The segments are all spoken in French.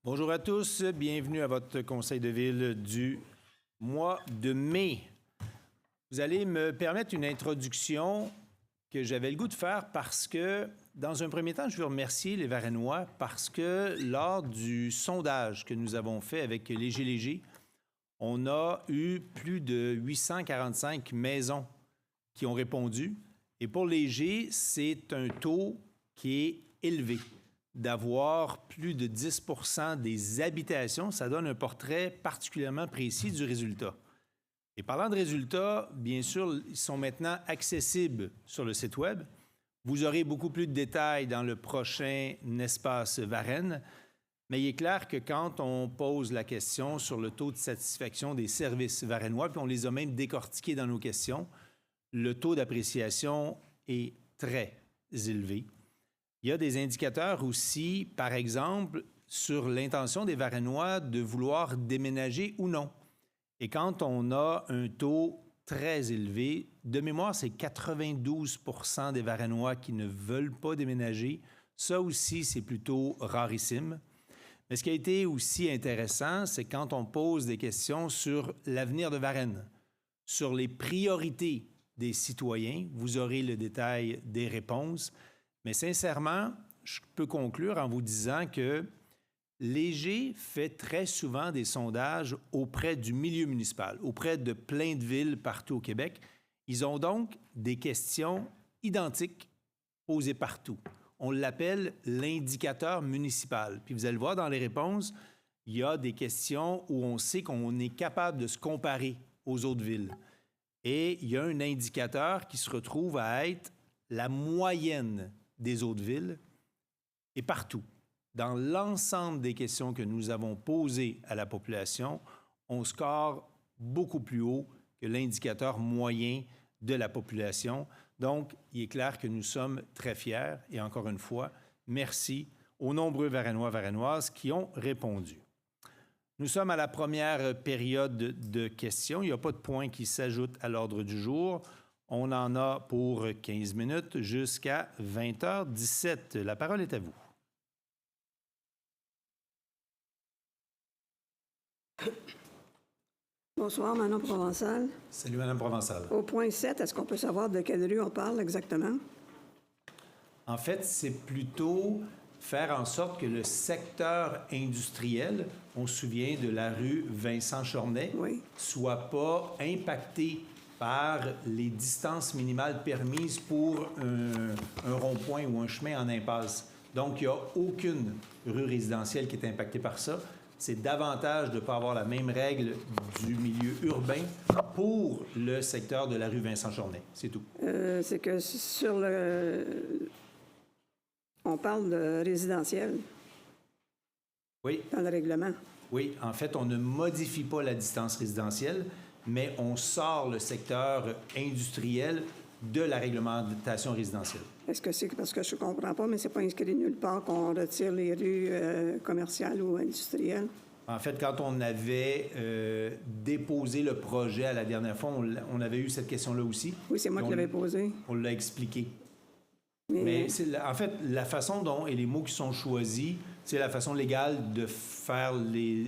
Bonjour à tous, bienvenue à votre conseil de ville du mois de mai. Vous allez me permettre une introduction que j'avais le goût de faire parce que, dans un premier temps, je veux remercier les Varennois parce que lors du sondage que nous avons fait avec Léger, on a eu plus de 845 maisons qui ont répondu. Et pour Léger, c'est un taux qui est élevé. D'avoir plus de 10 % des habitations, ça donne un portrait particulièrement précis du résultat. Et parlant de résultats, bien sûr, ils sont maintenant accessibles sur le site Web. Vous aurez beaucoup plus de détails dans le prochain Espace Varennes, mais il est clair que quand on pose la question sur le taux de satisfaction des services varennois, puis on les a même décortiqués dans nos questions, le taux d'appréciation est très élevé. Il y a des indicateurs aussi, par exemple, sur l'intention des Varennois de vouloir déménager ou non. Et quand on a un taux très élevé, de mémoire, c'est 92 % des Varennois qui ne veulent pas déménager. Ça aussi, c'est plutôt rarissime. Mais ce qui a été aussi intéressant, c'est quand on pose des questions sur l'avenir de Varennes, sur les priorités des citoyens, vous aurez le détail des réponses. Mais sincèrement, je peux conclure en vous disant que Léger fait très souvent des sondages auprès du milieu municipal, auprès de plein de villes partout au Québec. Ils ont donc des questions identiques posées partout. On l'appelle l'indicateur municipal. Puis vous allez le voir dans les réponses, il y a des questions où on sait qu'on est capable de se comparer aux autres villes. Et il y a un indicateur qui se retrouve à être la moyenne des autres villes et partout. Dans l'ensemble des questions que nous avons posées à la population, on score beaucoup plus haut que l'indicateur moyen de la population. Donc, il est clair que nous sommes très fiers et encore une fois, merci aux nombreux Varennois, Varennoises qui ont répondu. Nous sommes à la première période de questions. Il n'y a pas de points qui s'ajoutent à l'ordre du jour. On en a pour 15 minutes jusqu'à 20h17. La parole est à vous. Bonsoir, Manon Provençal. Salut, Mme Provençal. Au point 7, est-ce qu'on peut savoir de quelle rue on parle exactement? En fait, c'est plutôt faire en sorte que le secteur industriel, on se souvient de la rue Vincent-Chornet, Oui. soit pas impacté par les distances minimales permises pour un rond-point ou un chemin en impasse. Donc, il n'y a aucune rue résidentielle qui est impactée par ça. C'est davantage de ne pas avoir la même règle du milieu urbain pour le secteur de la rue Vincent-Chornet. C'est tout. C'est que sur le... On parle de résidentiel. Oui. Dans le règlement. Oui, en fait, on ne modifie pas la distance résidentielle, mais on sort le secteur industriel de la réglementation résidentielle. Est-ce que c'est parce que je ne comprends pas, mais c'est pas inscrit nulle part qu'on retire les rues commerciales ou industrielles? En fait, quand on avait déposé le projet à la dernière fois, on avait eu cette question-là aussi. Oui, c'est moi qui l'avais posée. On l'a expliqué. Mais c'est, en fait, la façon dont, et les mots qui sont choisis, c'est la façon légale de faire les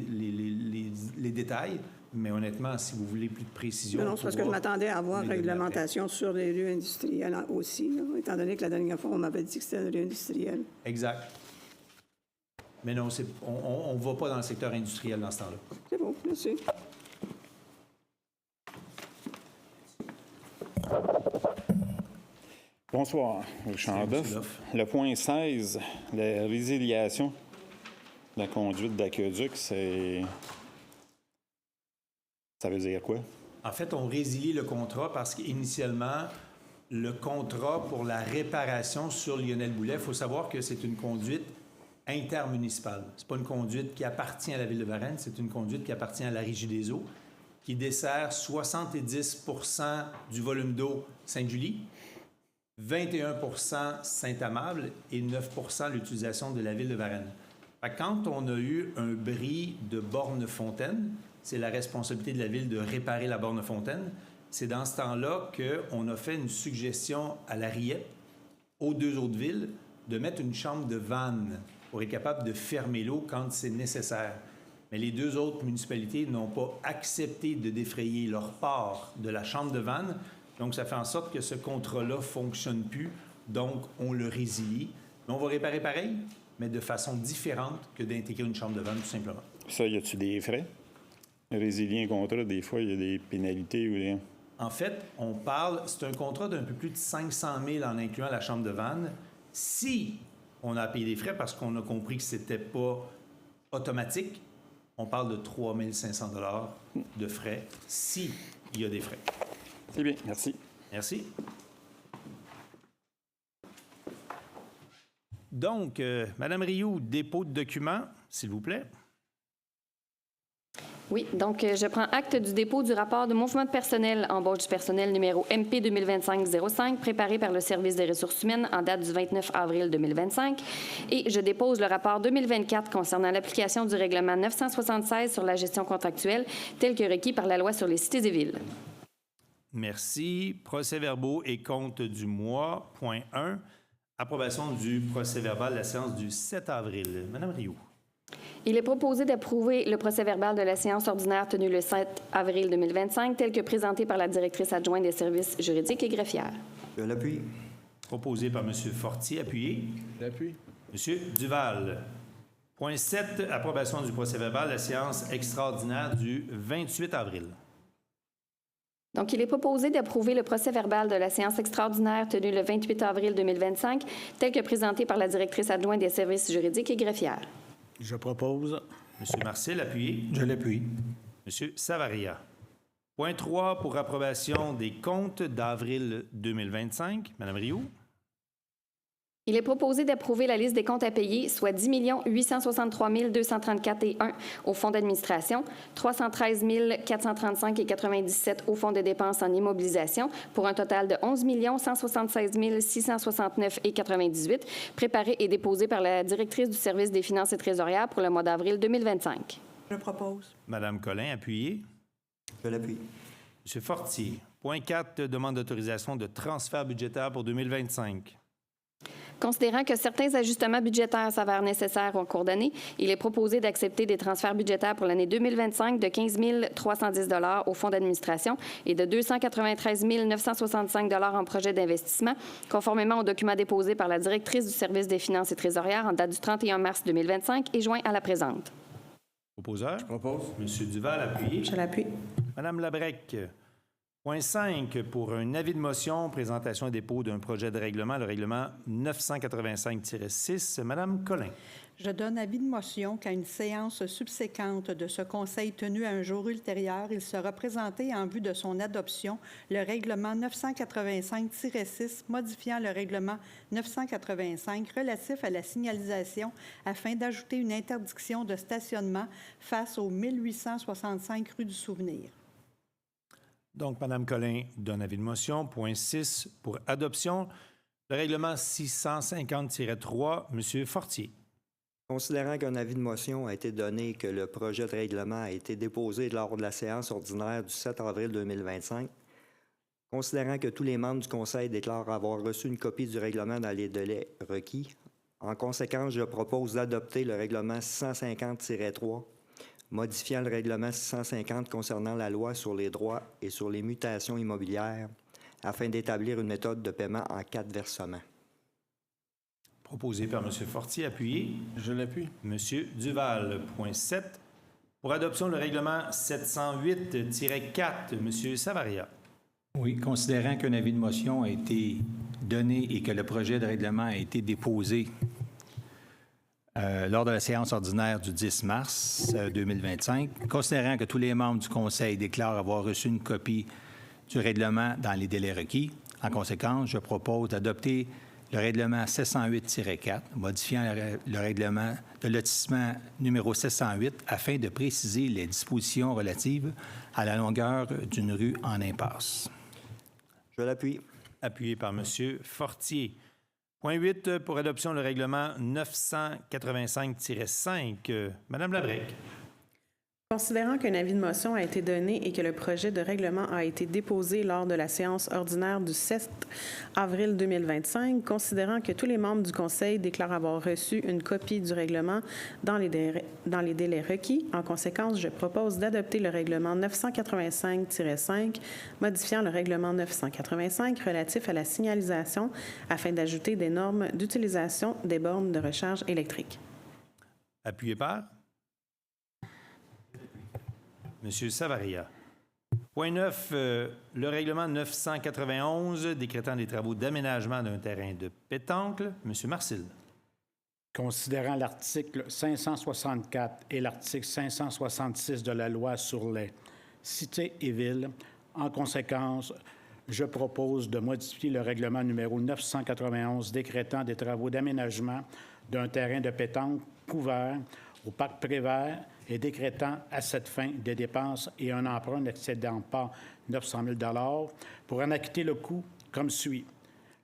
détails. Mais honnêtement, si vous voulez plus de précision... Non, c'est parce que je m'attendais à avoir réglementation sur les rues industrielles aussi, là, étant donné que la dernière fois, on m'avait dit que c'était une rue industrielle. Exact. Mais non, on ne va pas dans le secteur industriel dans ce temps-là. C'est bon, merci. Bonsoir, Richard Boeuf. Le point 16, la résiliation de la conduite d'aqueduc, c'est... Ça veut dire quoi? En fait, on résilie le contrat parce qu'initialement, le contrat pour la réparation sur Lionel Boulet, il faut savoir que c'est une conduite intermunicipale. Ce n'est pas une conduite qui appartient à la Ville de Varennes, c'est une conduite qui appartient à la Régie des eaux, qui dessert 70 % du volume d'eau Sainte-Julie, 21 % Saint-Amable et 9 % l'utilisation de la Ville de Varennes. Quand on a eu un bris de borne-fontaine, c'est la responsabilité de la Ville de réparer la borne-fontaine. C'est dans ce temps-là qu'on a fait une suggestion à la RIEP, aux deux autres villes, de mettre une chambre de vanne pour être capable de fermer l'eau quand c'est nécessaire. Mais les deux autres municipalités n'ont pas accepté de défrayer leur part de la chambre de vanne. Donc, ça fait en sorte que ce contrat-là ne fonctionne plus. Donc, on le résilie. Mais on va réparer pareil, mais de façon différente que d'intégrer une chambre de vanne, tout simplement. Ça, y a-tu des frais? Résilier un contrat, des fois, il y a des pénalités ou des... En fait, c'est un contrat d'un peu plus de 500 000 en incluant la chambre de vanne. Si on a payé des frais parce qu'on a compris que ce n'était pas automatique, on parle de 3 500 $ de frais s'il y a des frais. C'est bien, merci. Merci. Donc, Mme Rioux, dépôt de documents, s'il vous plaît. Oui, donc je prends acte du dépôt du rapport de mouvement de personnel, embauche du personnel numéro MP 2025-05, préparé par le Service des ressources humaines en date du 29 avril 2025. Et je dépose le rapport 2024 concernant l'application du règlement 976 sur la gestion contractuelle, tel que requis par la loi sur les cités et villes. Merci. Procès-verbaux et comptes du mois. Point 1. Approbation du procès-verbal de la séance du 7 avril. Madame Rioux. Il est proposé d'approuver le procès-verbal de la séance ordinaire tenue le 7 avril 2025, tel que présenté par la directrice adjointe des services juridiques et greffières. Je l'appuie. Proposé par M. Fortier. Appuyé. J'appuie. M. Duval. Point 7. Approbation du procès-verbal de la séance extraordinaire du 28 avril. Donc, il est proposé d'approuver le procès-verbal de la séance extraordinaire tenue le 28 avril 2025, tel que présenté par la directrice adjointe des services juridiques et greffières. Je propose. M. Marcel, appuyé. Je l'appuie. M. Savaria. Point 3 pour approbation des comptes d'avril 2025. Mme Rioux. Il est proposé d'approuver la liste des comptes à payer, soit 10 863 234,1 au fonds d'administration, 313 435,97 au fonds de dépenses en immobilisation, pour un total de 11 176 669,98, préparé et déposé par la directrice du service des finances et trésorières pour le mois d'avril 2025. Je propose. Mme Collin, appuyé. Je l'appuie. M. Fortier. Point 4, demande d'autorisation de transfert budgétaire pour 2025. Considérant que certains ajustements budgétaires s'avèrent nécessaires en cours d'année, il est proposé d'accepter des transferts budgétaires pour l'année 2025 de 15 310 $ au fonds d'administration et de 293 965 $ en projet d'investissement, conformément aux documents déposés par la directrice du service des finances et trésorières en date du 31 mars 2025 et joints à la présente. Proposeur. Je propose. M. Duval, appuyé. Je l'appuie. Mme Labrec. Point 5 pour un avis de motion, présentation et dépôt d'un projet de règlement, le règlement 985-6. Mme Collin. Je donne avis de motion qu'à une séance subséquente de ce Conseil tenue à un jour ultérieur, il sera présenté en vue de son adoption le règlement 985-6 modifiant le règlement 985 relatif à la signalisation afin d'ajouter une interdiction de stationnement face au 1865 rue du Souvenir. Donc, Mme Collin donne avis de motion. Point 6 pour adoption, le règlement 650-3. M. Fortier. Considérant qu'un avis de motion a été donné et que le projet de règlement a été déposé lors de la séance ordinaire du 7 avril 2025, considérant que tous les membres du Conseil déclarent avoir reçu une copie du règlement dans les délais requis, en conséquence, je propose d'adopter le règlement 650-3, modifiant le règlement 650 concernant la loi sur les droits et sur les mutations immobilières, afin d'établir une méthode de paiement en 4 versements. Proposé par M. Fortier, appuyé. Je l'appuie. M. Duval. Point 7 pour adoption le règlement 708-4. M. Savaria. Oui, considérant qu'un avis de motion a été donné et que le projet de règlement a été déposé lors de la séance ordinaire du 10 mars 2025, considérant que tous les membres du Conseil déclarent avoir reçu une copie du règlement dans les délais requis, en conséquence, je propose d'adopter le règlement 708-4, modifiant le règlement de lotissement numéro 708 afin de préciser les dispositions relatives à la longueur d'une rue en impasse. Je l'appuie. Appuyé par M. Fortier. Point 8 pour adoption le règlement 985-5. Madame Labrec. Considérant qu'un avis de motion a été donné et que le projet de règlement a été déposé lors de la séance ordinaire du 7 avril 2025, considérant que tous les membres du Conseil déclarent avoir reçu une copie du règlement dans les délais requis, en conséquence, je propose d'adopter le règlement 985-5, modifiant le règlement 985 relatif à la signalisation afin d'ajouter des normes d'utilisation des bornes de recharge électrique. Appuyé par Monsieur Savaria. Point 9, le règlement 991 décrétant des travaux d'aménagement d'un terrain de pétanque. Monsieur Marcil. Considérant l'article 564 et l'article 566 de la loi sur les cités et villes, en conséquence, je propose de modifier le règlement numéro 991 décrétant des travaux d'aménagement d'un terrain de pétanque couvert au parc Prévert et décrétant à cette fin des dépenses et un emprunt n'excédant pas 900 000 pour en acquitter le coût comme suit.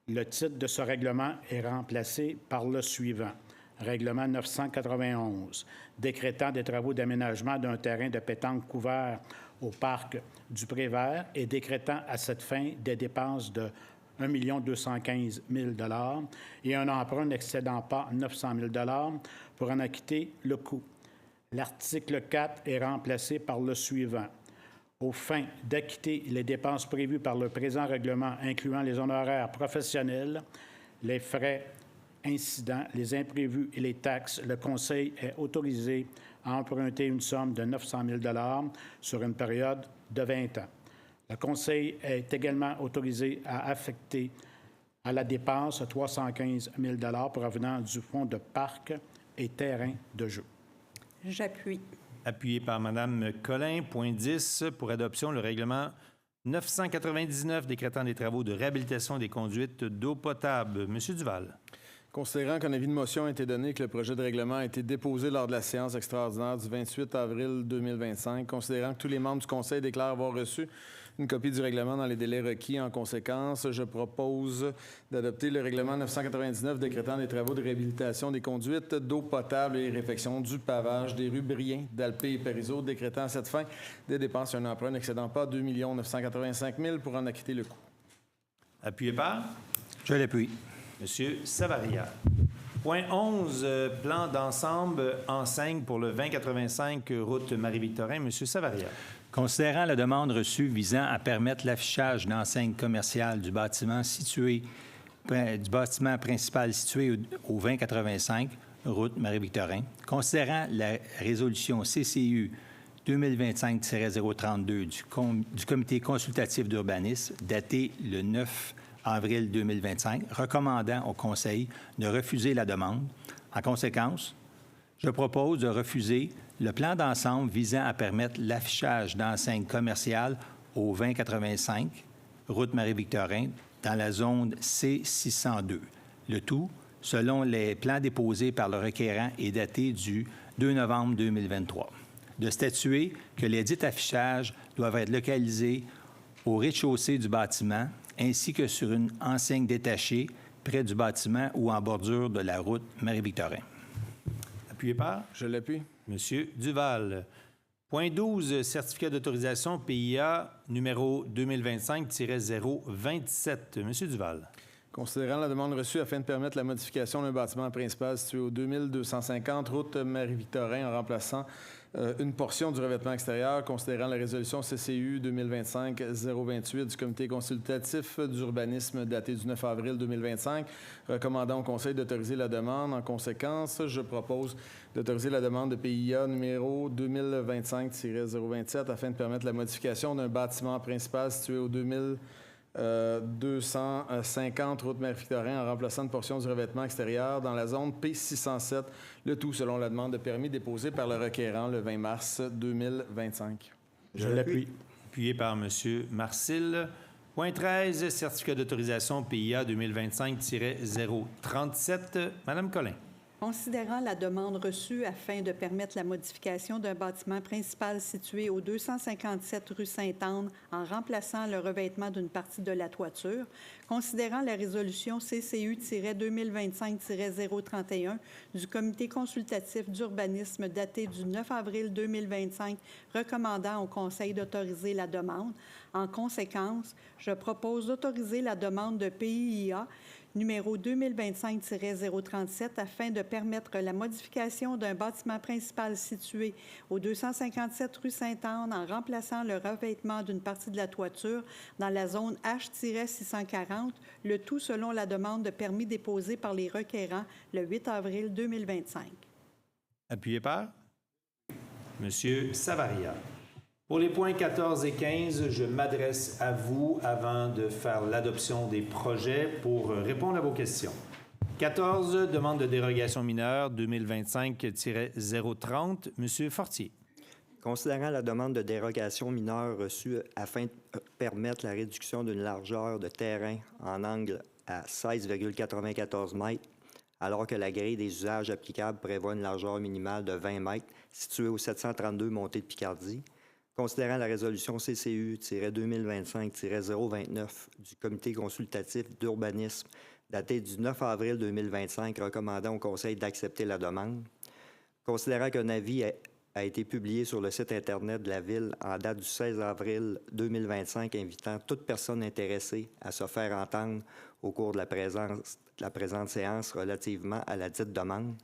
Le titre de ce règlement est remplacé par le suivant. Règlement 991, décrétant des travaux d'aménagement d'un terrain de pétanque couvert au parc du Prévert et décrétant à cette fin des dépenses de 1 215 000 et un emprunt n'excédant pas 900 000 pour en acquitter le coût. L'article 4 est remplacé par le suivant. Aux fins d'acquitter les dépenses prévues par le présent règlement, incluant les honoraires professionnels, les frais incidents, les imprévus et les taxes, le Conseil est autorisé à emprunter une somme de 900 000 sur une période de 20 ans. Le Conseil est également autorisé à affecter à la dépense 315 000 provenant du fonds de parc et terrain de jeu. J'appuie. Appuyé par Mme Collin. Point 10, pour adoption, le règlement 999 décrétant des travaux de réhabilitation des conduites d'eau potable. Monsieur Duval. Considérant qu'un avis de motion a été donné et que le projet de règlement a été déposé lors de la séance extraordinaire du 28 avril 2025, considérant que tous les membres du Conseil déclarent avoir reçu une copie du règlement dans les délais requis, en conséquence, je propose d'adopter le règlement 999 décrétant des travaux de réhabilitation des conduites d'eau potable et réfection du pavage des rues Brien, d'Alpé et Périzeau, décrétant à cette fin des dépenses et un emprunt n'excédant pas 2 985 000 pour en acquitter le coût. Appuyé par Je l'appuie. Monsieur Savaria. Point 11, plan d'ensemble enseigne pour le 2085 route Marie-Victorin. Monsieur Savaria. Considérant la demande reçue visant à permettre l'affichage d'enseignes commerciales du bâtiment principal situé au 2085 route Marie-Victorin, considérant la résolution CCU 2025-032 du Comité consultatif d'urbanisme datée le 9 avril 2025, recommandant au Conseil de refuser la demande. En conséquence, je propose de refuser le plan d'ensemble visant à permettre l'affichage d'enseignes commerciales au 2085 route Marie-Victorin dans la zone C602. Le tout, selon les plans déposés par le requérant et datés du 2 novembre 2023. De statuer que les dits affichages doivent être localisés au rez-de-chaussée du bâtiment ainsi que sur une enseigne détachée près du bâtiment ou en bordure de la route Marie-Victorin. Appuyé par? Je l'appuie. Monsieur Duval. Point 12, certificat d'autorisation PIA numéro 2025-027. Monsieur Duval. Considérant la demande reçue afin de permettre la modification d'un bâtiment principal situé au 2250 route Marie-Victorin en remplaçant une portion du revêtement extérieur, considérant la résolution CCU 2025-028 du Comité consultatif d'urbanisme datée du 9 avril 2025, recommandant au Conseil d'autoriser la demande. En conséquence, je propose d'autoriser la demande de PIA numéro 2025-027 afin de permettre la modification d'un bâtiment principal situé au 250 route Marie-Victorin en remplaçant une portion du revêtement extérieur dans la zone P607, le tout selon la demande de permis déposée par le requérant le 20 mars 2025. Je l'appuie. Appuyé par M. Marcil. Point 13, certificat d'autorisation PIA 2025-037. Madame Collin. Considérant la demande reçue afin de permettre la modification d'un bâtiment principal situé au 257 rue Sainte-Anne en remplaçant le revêtement d'une partie de la toiture, considérant la résolution CCU-2025-031 du Comité consultatif d'urbanisme datée du 9 avril 2025 recommandant au Conseil d'autoriser la demande, en conséquence, je propose d'autoriser la demande de PIIA numéro 2025-037 afin de permettre la modification d'un bâtiment principal situé au 257 rue Sainte-Anne en remplaçant le revêtement d'une partie de la toiture dans la zone H-640, le tout selon la demande de permis déposée par les requérants le 8 avril 2025. Appuyé par Monsieur Savaria. Pour les points 14 et 15, je m'adresse à vous avant de faire l'adoption des projets pour répondre à vos questions. 14, demande de dérogation mineure 2025-030. Monsieur Fortier. Considérant la demande de dérogation mineure reçue afin de permettre la réduction d'une largeur de terrain en angle à 16,94 mètres, alors que la grille des usages applicables prévoit une largeur minimale de 20 mètres située au 732 montée de Picardie, considérant la résolution CCU-2025-029 du Comité consultatif d'urbanisme datée du 9 avril 2025 recommandant au Conseil d'accepter la demande, considérant qu'un avis a été publié sur le site Internet de la Ville en date du 16 avril 2025 invitant toute personne intéressée à se faire entendre au cours de la présente séance relativement à la dite demande.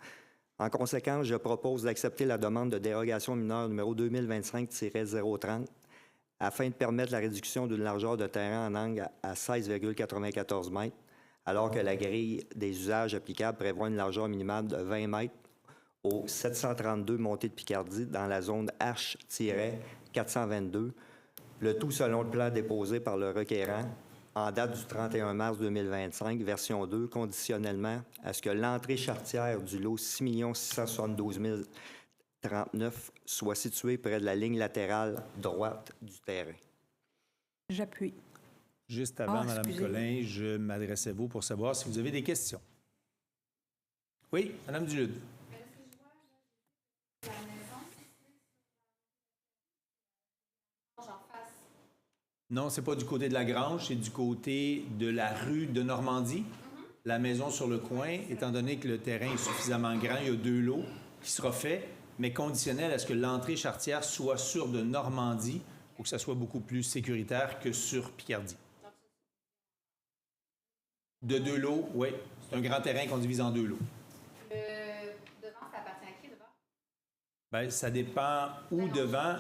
En conséquence, je propose d'accepter la demande de dérogation mineure numéro 2025-030 afin de permettre la réduction d'une largeur de terrain en angle à 16,94 mètres, alors que la grille des usages applicables prévoit une largeur minimale de 20 mètres au 732 montée de Picardie dans la zone H-422, le tout selon le plan déposé par le requérant en date du 31 mars 2025, version 2, conditionnellement à ce que l'entrée charretière du lot 6 672 039 soit située près de la ligne latérale droite du terrain. J'appuie. Juste avant, Mme Collin, je m'adresse à vous pour savoir si vous avez des questions. Oui, Mme Dulude. Non, c'est pas du côté de la Grange, c'est du côté de la rue de Normandie. La maison sur le coin, étant donné que le terrain est suffisamment grand, il y a 2 lots qui sera fait, mais conditionnel à ce que l'entrée charretière soit sur de Normandie pour que ça soit beaucoup plus sécuritaire que sur Picardie. De 2 lots, oui. C'est un grand terrain qu'on divise en 2 lots. Devant, ça appartient à qui, devant? Bien, ça dépend où devant.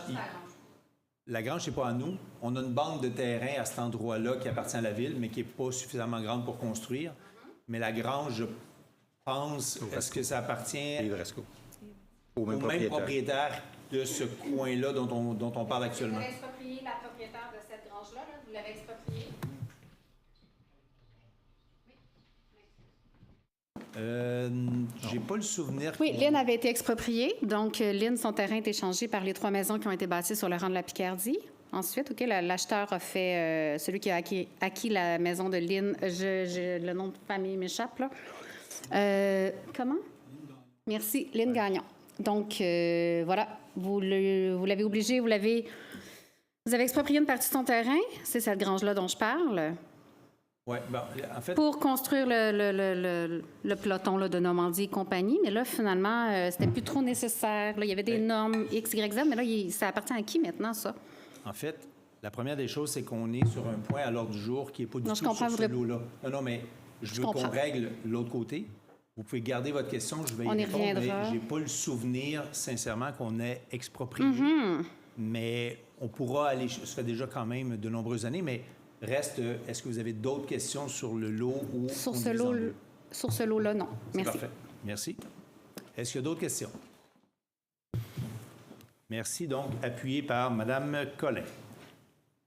La Grange, c'est pas à nous. On a une bande de terrain à cet endroit-là qui appartient à la ville, mais qui n'est pas suffisamment grande pour construire. Mais la Grange, je pense, est-ce que ça appartient au même propriétaire de ce coin-là dont on parle actuellement? Vous avez exproprié la propriétaire de cette Grange-là, là? Vous l'avez expropriée? J'ai pas le souvenir. Oui, Lynn avait été expropriée. Donc, Lynn, son terrain est échangé par les 3 maisons qui ont été bâties sur le rang de la Picardie. Ensuite, OK, l'acheteur a fait... celui qui a acquis la maison de Lynn, le nom de famille m'échappe, là. Comment? Merci, Lynn Gagnon. Donc, voilà, vous l'avez obligé, vous avez exproprié une partie de son terrain. C'est cette Grange-là dont je parle. Oui, bon, en fait... Pour construire le peloton là, de Normandie et compagnie. Mais là, finalement, c'était plus trop nécessaire. Là, il y avait des normes X, Y, Z, mais là, ça appartient à qui maintenant, ça? En fait, la première des choses, c'est qu'on est sur un point à l'ordre du jour qui n'est pas du tout sur ce lot-là. Non, mais je veux qu'on règle l'autre côté. Vous pouvez garder votre question, je vais y répondre, mais je n'ai pas le souvenir, sincèrement, qu'on ait exproprié. Mais on pourra aller... Ça fait déjà quand même de nombreuses années, mais... Reste, est-ce que vous avez d'autres questions sur le lot ou sur ce lot-là, non. Merci. Parfait. Merci. Est-ce qu'il y a d'autres questions? Merci. Donc, appuyé par Mme Collin.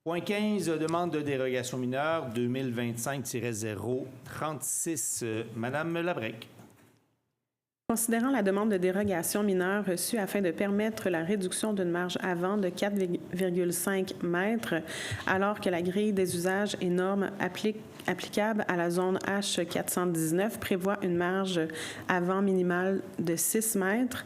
Point 15, demande de dérogation mineure 2025-036. Mme Labrec. Considérant la demande de dérogation mineure reçue afin de permettre la réduction d'une marge avant de 4,5 mètres, alors que la grille des usages et normes applicable à la zone H419 prévoit une marge avant minimale de 6 mètres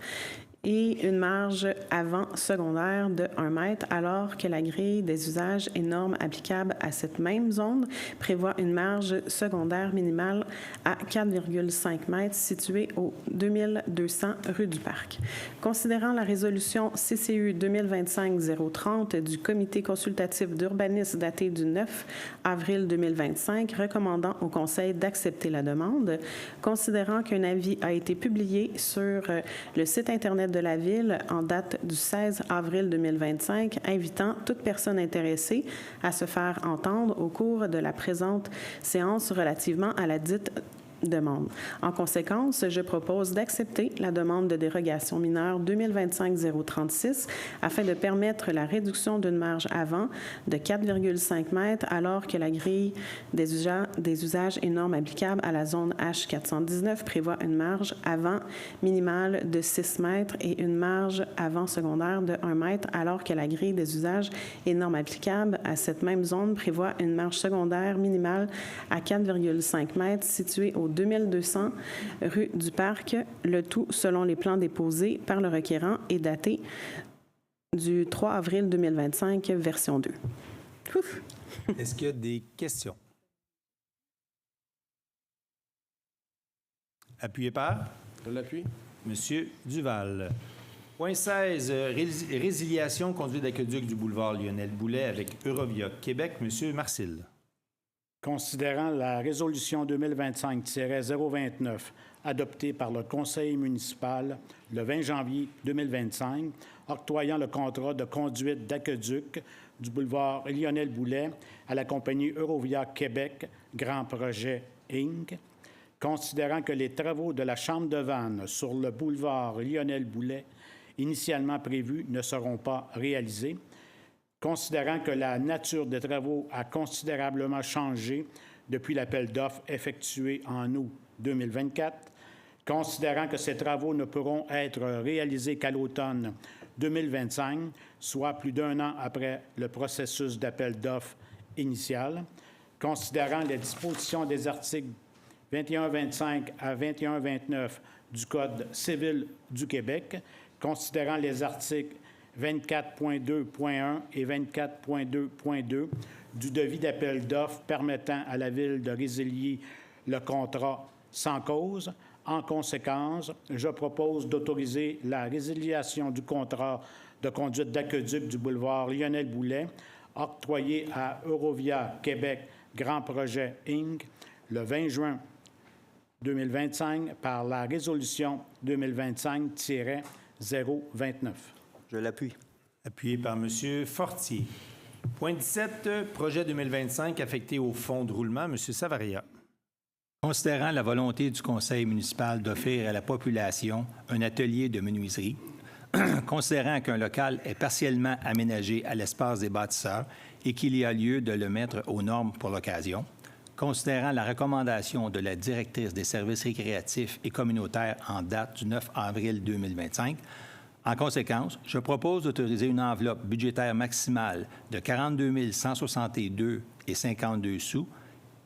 et une marge avant secondaire de 1 mètre, alors que la grille des usages et normes applicables à cette même zone prévoit une marge secondaire minimale à 4,5 mètres située au 2200 rue du Parc. Considérant la résolution CCU 2025-030 du Comité consultatif d'urbanisme datée du 9 avril 2025, recommandant au Conseil d'accepter la demande, considérant qu'un avis a été publié sur le site Internet de la Ville en date du 16 avril 2025, invitant toute personne intéressée à se faire entendre au cours de la présente séance relativement à la dite demande. En conséquence, je propose d'accepter la demande de dérogation mineure 2025-036 afin de permettre la réduction d'une marge avant de 4,5 mètres alors que la grille des usages et normes applicables à la zone H419 prévoit une marge avant minimale de 6 mètres et une marge avant secondaire de 1 mètre alors que la grille des usages et normes applicables à cette même zone prévoit une marge secondaire minimale à 4,5 mètres située au 2200 rue du Parc, le tout selon les plans déposés par le requérant et daté du 3 avril 2025, version 2. Ouf. Est-ce qu'il y a des questions? Appuyé par? Je l'appuie. Monsieur Duval. Point 16, résiliation conduite d'aqueduc du boulevard Lionel Boulet avec Eurovia Québec. Monsieur Marcil. Considérant la résolution 2025-029 adoptée par le Conseil municipal le 20 janvier 2025, octroyant le contrat de conduite d'aqueduc du boulevard Lionel Boulet à la compagnie Eurovia Québec Grand Projet Inc., considérant que les travaux de la chambre de vannes sur le boulevard Lionel Boulet initialement prévus ne seront pas réalisés, considérant que la nature des travaux a considérablement changé depuis l'appel d'offres effectué en août 2024, considérant que ces travaux ne pourront être réalisés qu'à l'automne 2025, soit plus d'1 an après le processus d'appel d'offres initial, considérant les dispositions des articles 21-25 à 21-29 du Code civil du Québec, considérant les articles 24.2.1 et 24.2.2 du devis d'appel d'offres permettant à la Ville de résilier le contrat sans cause. En conséquence, je propose d'autoriser la résiliation du contrat de conduite d'aqueduc du boulevard Lionel Boulet octroyé à Eurovia Québec Grand Projet Inc. le 20 juin 2025 par la résolution 2025-029. Je l'appuie. Appuyé par M. Fortier. Point 17, projet 2025 affecté au fonds de roulement. M. Savaria. Considérant la volonté du conseil municipal d'offrir à la population un atelier de menuiserie, considérant qu'un local est partiellement aménagé à l'espace des bâtisseurs et qu'il y a lieu de le mettre aux normes pour l'occasion, considérant la recommandation de la directrice des services récréatifs et communautaires en date du 9 avril 2025, en conséquence, je propose d'autoriser une enveloppe budgétaire maximale de 42 162,52 sous,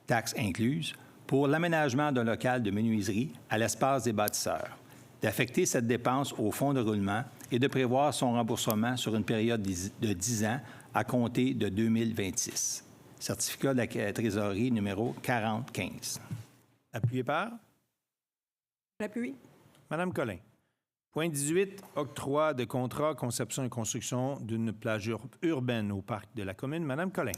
taxes incluses, pour l'aménagement d'un local de menuiserie à l'espace des bâtisseurs, d'affecter cette dépense au fonds de roulement et de prévoir son remboursement sur une période de 10 ans à compter de 2026. Certificat de la trésorerie numéro 4015. Appuyé par? J'appuie. Madame Collin. Point 18, octroi de contrat conception et construction d'une plage urbaine au parc de la commune. Madame Collin.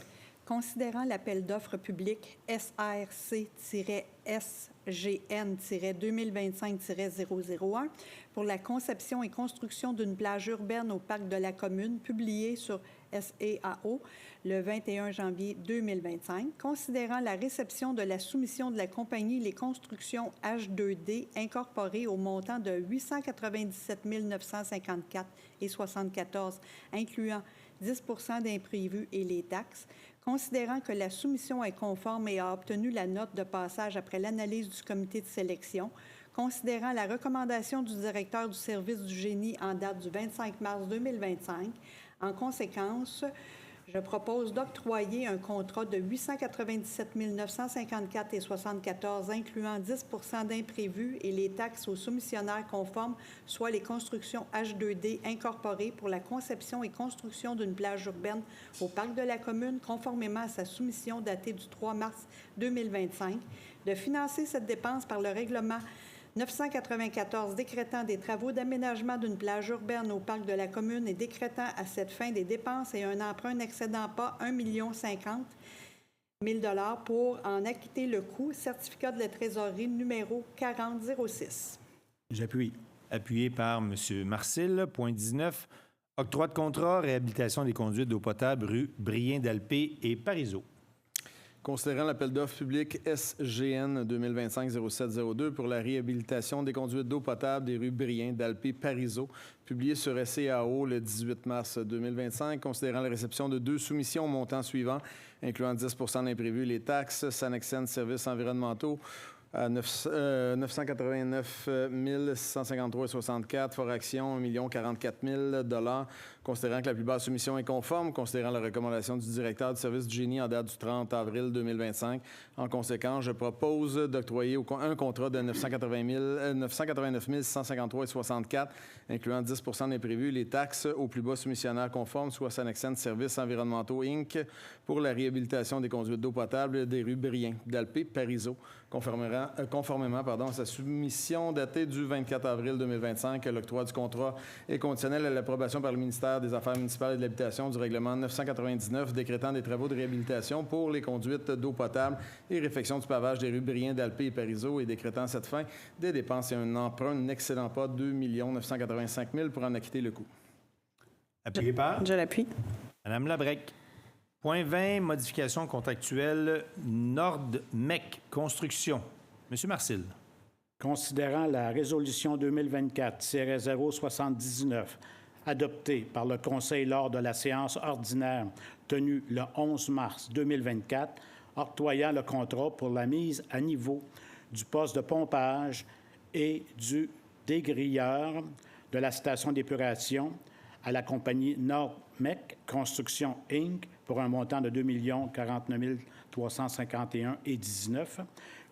Considérant l'appel d'offres public SRC-SGN-2025-001 pour la conception et construction d'une plage urbaine au parc de la commune, publié sur SEAO le 21 janvier 2025, considérant la réception de la soumission de la compagnie Les Constructions H2D incorporée au montant de 897 954,74, incluant 10 % d'imprévus et les taxes, considérant que la soumission est conforme et a obtenu la note de passage après l'analyse du comité de sélection, considérant la recommandation du directeur du service du génie en date du 25 mars 2025. En conséquence, je propose d'octroyer un contrat de 897 954,74 incluant 10 d'imprévus et les taxes aux soumissionnaires conformes, soit les constructions H2D incorporées pour la conception et construction d'une plage urbaine au parc de la commune, conformément à sa soumission datée du 3 mars 2025, de financer cette dépense par le règlement 994 décrétant des travaux d'aménagement d'une plage urbaine au parc de la commune et décrétant à cette fin des dépenses et un emprunt n'excédant pas 1 050 000 $ pour en acquitter le coût. Certificat de la trésorerie numéro 4006. J'appuie. Appuyé par M. Marcil. Point 19. Octroi de contrat, réhabilitation des conduites d'eau potable, rue Brien-Dalpé et Parizeau. Considérant l'appel d'offres public SGN 2025-0702 pour la réhabilitation des conduites d'eau potable des rues Brien, Dalpé, Parizeau, publié sur SCAO le 18 mars 2025, considérant la réception de 2 soumissions au montant suivant, incluant 10 d'imprévus, les taxes, Sanexen, services environnementaux, à 989 653,64, Fort Action, 1 044 000 $, considérant que la plus basse soumission est conforme, considérant la recommandation du directeur du service du génie en date du 30 avril 2025. En conséquence, je propose d'octroyer un contrat de 989 653,64, incluant 10 d'imprévus, les taxes aux plus bas soumissionnaires conformes, soit Sanexen Services environnementaux Inc., pour la réhabilitation des conduites d'eau potable des rues Brien, Dalpé, Parizeau, conformément à sa soumission datée du 24 avril 2025. L'octroi du contrat est conditionnel à l'approbation par le ministère des Affaires municipales et de l'Habitation du règlement 999 décrétant des travaux de réhabilitation pour les conduites d'eau potable et réfection du pavage des rues Brien, Dalpé et Parizeau et décrétant à cette fin des dépenses et un emprunt n'excédant pas 2 985 000 pour en acquitter le coût. Appuyé par? Je l'appuie. Madame Labrec. Point 20, modification contractuelle Nord-Mec Construction. Monsieur Marcil. Considérant la résolution 2024-079 adoptée par le Conseil lors de la séance ordinaire tenue le 11 mars 2024, octroyant le contrat pour la mise à niveau du poste de pompage et du dégrilleur de la station d'épuration à la compagnie Nord-Mec Construction Inc. pour un montant de 2 049 351,19 $.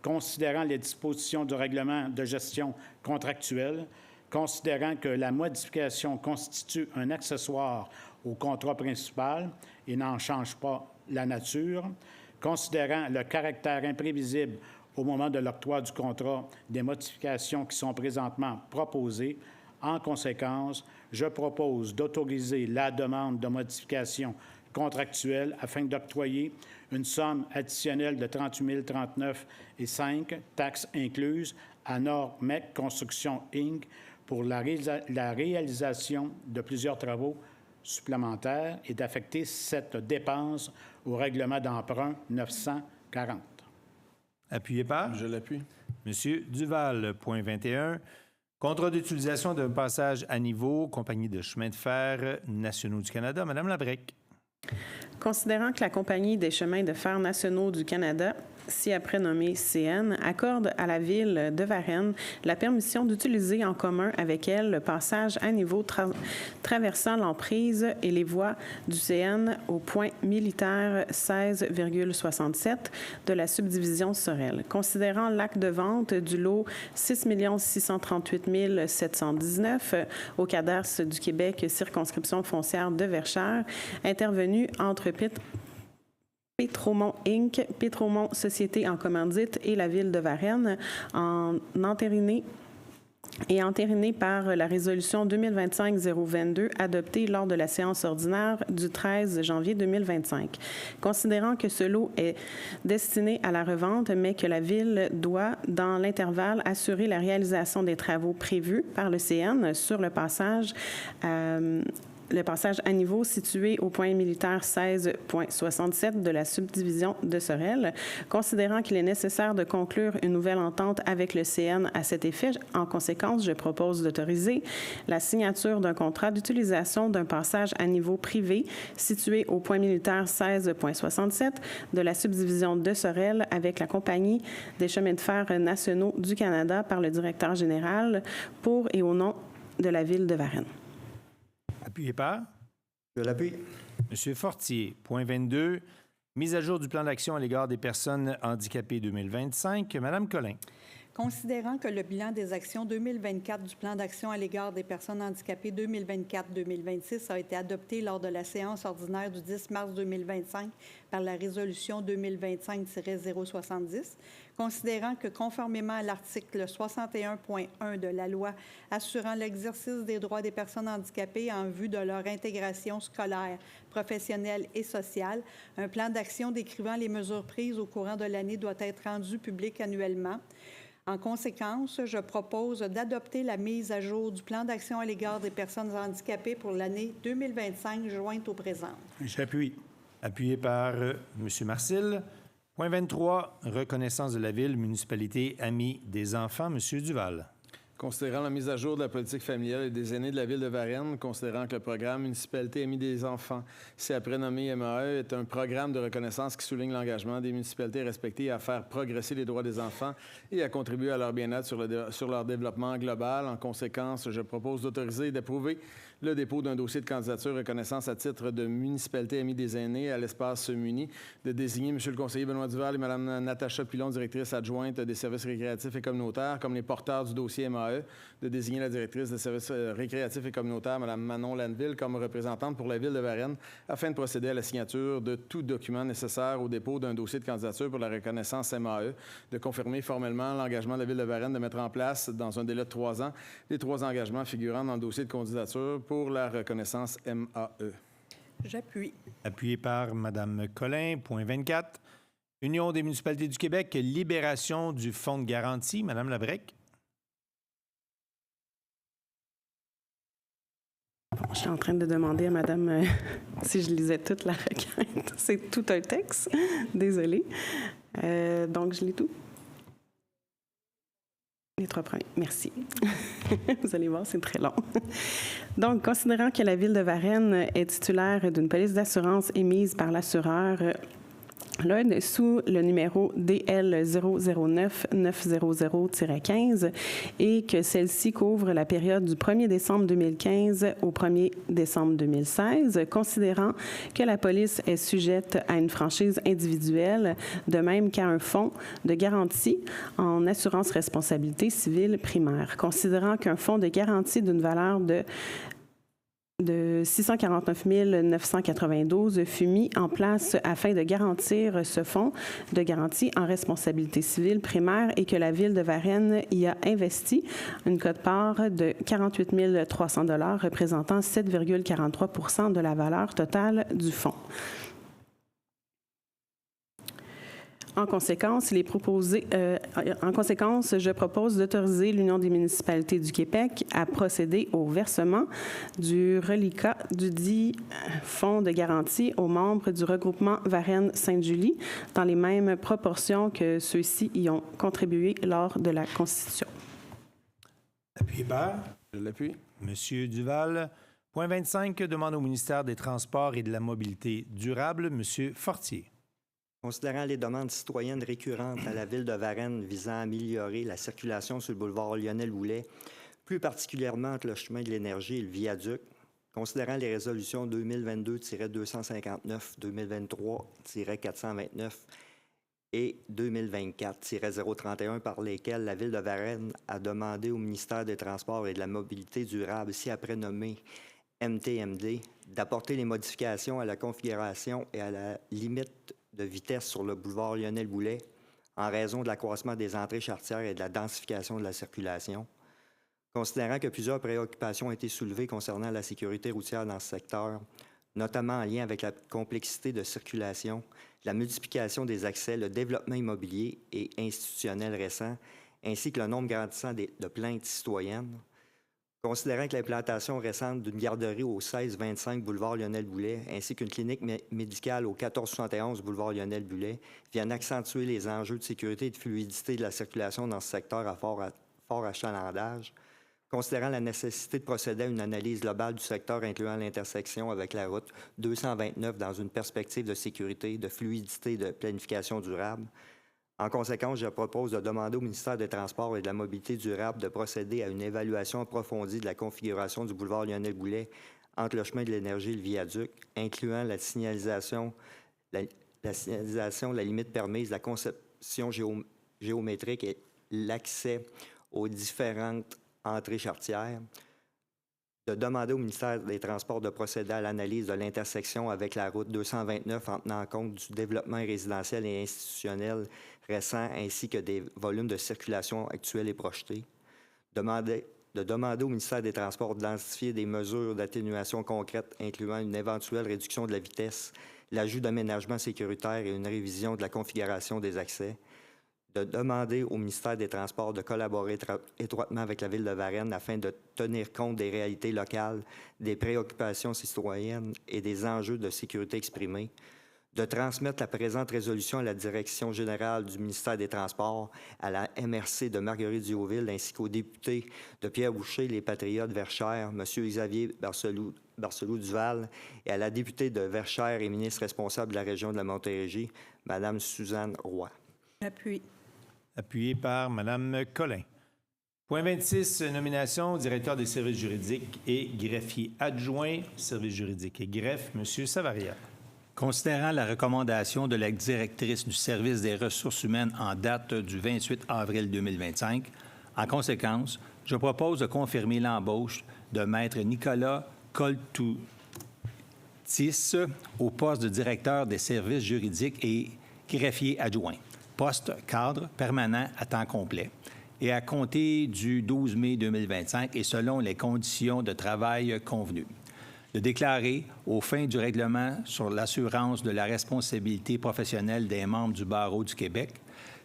Considérant les dispositions du règlement de gestion contractuelle, considérant que la modification constitue un accessoire au contrat principal et n'en change pas la nature, considérant le caractère imprévisible au moment de l'octroi du contrat des modifications qui sont présentement proposées, en conséquence, je propose d'autoriser la demande de modification contractuelle afin d'octroyer une somme additionnelle de 38 039,5 taxes incluses à Nord-Mec Construction Inc. pour la réalisation de plusieurs travaux supplémentaires et d'affecter cette dépense au règlement d'emprunt 940. Appuyé par? Je l'appuie. Monsieur Duval, point 21. Contrat d'utilisation d'un passage à niveau, Compagnie de chemin de fer nationaux du Canada. Madame Labrec. Considérant que la Compagnie des chemins de fer nationaux du Canada, ci-après nommée CN, accorde à la Ville de Varennes la permission d'utiliser en commun avec elle le passage à niveau traversant l'emprise et les voies du CN au point militaire 16,67 de la subdivision Sorel. Considérant l'acte de vente du lot 6 638 719 au cadastre du Québec, circonscription foncière de Verchères, intervenu entre Pétromont Inc., Pétromont Société en commandite et la Ville de Varennes, entériné par la résolution 2025-022 adoptée lors de la séance ordinaire du 13 janvier 2025. Considérant que ce lot est destiné à la revente, mais que la Ville doit, dans l'intervalle, assurer la réalisation des travaux prévus par le CN sur le passage le passage à niveau situé au point militaire 16.67 de la subdivision de Sorel. Considérant qu'il est nécessaire de conclure une nouvelle entente avec le CN à cet effet, en conséquence, je propose d'autoriser la signature d'un contrat d'utilisation d'un passage à niveau privé situé au point militaire 16.67 de la subdivision de Sorel avec la Compagnie des chemins de fer nationaux du Canada par le directeur général pour et au nom de la Ville de Varennes. Appuyé par? Je l'appuie. Monsieur Fortier. Point 22. Mise à jour du plan d'action à l'égard des personnes handicapées 2025. Madame Collin. Considérant que le bilan des actions 2024 du plan d'action à l'égard des personnes handicapées 2024-2026 a été adopté lors de la séance ordinaire du 10 mars 2025 par la résolution 2025-070, considérant que conformément à l'article 61.1 de la loi assurant l'exercice des droits des personnes handicapées en vue de leur intégration scolaire, professionnelle et sociale, un plan d'action décrivant les mesures prises au courant de l'année doit être rendu public annuellement. En conséquence, je propose d'adopter la mise à jour du plan d'action à l'égard des personnes handicapées pour l'année 2025 jointe au présent. J'appuie. Appuyé par M. Marcil. Point 23, reconnaissance de la Ville, municipalité, amie des enfants. M. Duval. Considérant la mise à jour de la politique familiale et des aînés de la Ville de Varennes, considérant que le programme Municipalité Amie des enfants, c'est après nommé MAE, est un programme de reconnaissance qui souligne l'engagement des municipalités respectives à faire progresser les droits des enfants et à contribuer à leur bien-être sur leur développement global. En conséquence, je propose d'autoriser et d'approuver le dépôt d'un dossier de candidature reconnaissance à titre de municipalité amie des aînés à l'espace Muni, de désigner M. le conseiller Benoît Duval et Mme Natacha Pilon, directrice adjointe des services récréatifs et communautaires, comme les porteurs du dossier MAE, de désigner la directrice des services récréatifs et communautaires, Mme Manon Lanville, comme représentante pour la Ville de Varennes, afin de procéder à la signature de tout document nécessaire au dépôt d'un dossier de candidature pour la reconnaissance MAE, de confirmer formellement l'engagement de la Ville de Varennes de mettre en place, dans un délai de 3 ans, les 3 engagements figurant dans le dossier de candidature pour la reconnaissance MAE. J'appuie. Appuyé par Mme Collin. Point 24. Union des municipalités du Québec, libération du fonds de garantie. Mme Labrec. Bon, je suis en train de demander à Madame si je lisais toute la requête. C'est tout un texte. Désolée. Donc, je lis tout. Les 3 premiers. Merci. Vous allez voir, c'est très long. Donc, considérant que la Ville de Varennes est titulaire d'une police d'assurance émise par l'assureur Lloyd sous le numéro DL 009-900-15 et que celle-ci couvre la période du 1er décembre 2015 au 1er décembre 2016, considérant que la police est sujette à une franchise individuelle, de même qu'à un fonds de garantie en assurance responsabilité civile primaire, considérant qu'un fonds de garantie d'une valeur de 649 992 fut mis en place afin de garantir ce fonds de garantie en responsabilité civile primaire et que la Ville de Varennes y a investi une quote-part de 48 300 $ représentant 7,43 % de la valeur totale du fonds. En conséquence, je propose d'autoriser l'Union des municipalités du Québec à procéder au versement du reliquat du dit fonds de garantie aux membres du regroupement Varennes-Sainte-Julie dans les mêmes proportions que ceux-ci y ont contribué lors de la Constitution. Appuyé par? Je l'appuie. Monsieur Duval. Point 25, demande au ministère des Transports et de la Mobilité durable. Monsieur Fortier. Considérant les demandes citoyennes récurrentes à la Ville de Varennes visant à améliorer la circulation sur le boulevard Lionel-Houlet, plus particulièrement entre le chemin de l'Énergie et le viaduc, considérant les résolutions 2022-259, 2023-429 et 2024-031 par lesquelles la Ville de Varennes a demandé au ministère des Transports et de la Mobilité durable, ci-après nommé MTMD, d'apporter les modifications à la configuration et à la limite de vitesse sur le boulevard Lionel-Houlet en raison de l'accroissement des entrées charretières et de la densification de la circulation. Considérant que plusieurs préoccupations ont été soulevées concernant la sécurité routière dans ce secteur, notamment en lien avec la complexité de circulation, la multiplication des accès, le développement immobilier et institutionnel récent, ainsi que le nombre grandissant de plaintes citoyennes, Considérant que l'implantation récente d'une garderie au 1625 boulevard Lionel-Boulet ainsi qu'une clinique médicale au 1471 boulevard Lionel-Boulet viennent accentuer les enjeux de sécurité et de fluidité de la circulation dans ce secteur à fort achalandage, considérant la nécessité de procéder à une analyse globale du secteur incluant l'intersection avec la route 229 dans une perspective de sécurité, de fluidité et de planification durable. En conséquence, je propose de demander au ministère des Transports et de la Mobilité durable de procéder à une évaluation approfondie de la configuration du boulevard Lionel-Boulet entre le chemin de l'Énergie et le viaduc, incluant la signalisation, la limite permise, la conception géométrique et l'accès aux différentes entrées charretières. De demander au ministère des Transports de procéder à l'analyse de l'intersection avec la route 229 en tenant compte du développement résidentiel et institutionnel récent ainsi que des volumes de circulation actuels et projetés. De demander au ministère des Transports d'identifier des mesures d'atténuation concrètes incluant une éventuelle réduction de la vitesse, l'ajout d'aménagements sécuritaires et une révision de la configuration des accès. De demander au ministère des Transports de collaborer étroitement avec la Ville de Varennes afin de tenir compte des réalités locales, des préoccupations citoyennes et des enjeux de sécurité exprimés. De transmettre la présente résolution à la Direction générale du ministère des Transports, à la MRC de Marguerite-Diouville ainsi qu'aux députés de Pierre-Boucher, les Patriotes Verchères, M. Xavier Barcelou-Duval et à la députée de Verchères et ministre responsable de la région de la Montérégie, Mme Suzanne Roy. Appui. Appuyé par Mme Collin. Point 26, nomination directeur des services juridiques et greffier adjoint, services juridiques et greffe, M. Savaria. Considérant la recommandation de la directrice du service des ressources humaines en date du 28 avril 2025, en conséquence, je propose de confirmer l'embauche de Maître Nicolas Coltoutis au poste de directeur des services juridiques et greffier adjoint, poste cadre permanent à temps complet, et à compter du 12 mai 2025 et selon les conditions de travail convenues. De déclarer, aux fins du règlement sur l'assurance de la responsabilité professionnelle des membres du Barreau du Québec,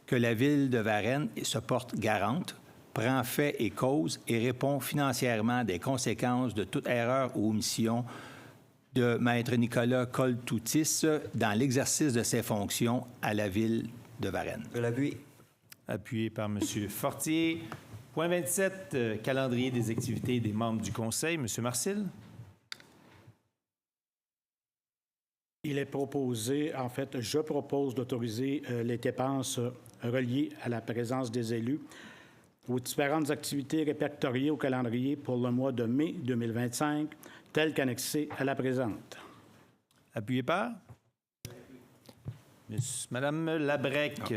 que la Ville de Varennes se porte garante, prend fait et cause et répond financièrement des conséquences de toute erreur ou omission de Maître Nicolas Coltoutis dans l'exercice de ses fonctions à la Ville de Varennes. Je l'appuie. Appuyé par M. Fortier. Point 27, calendrier des activités des membres du Conseil. M. Marcil. Il est proposé, en fait, je propose d'autoriser les dépenses reliées à la présence des élus aux différentes activités répertoriées au calendrier pour le mois de mai 2025, telles qu'annexées à la présente. Appuyé par Mme Labrec.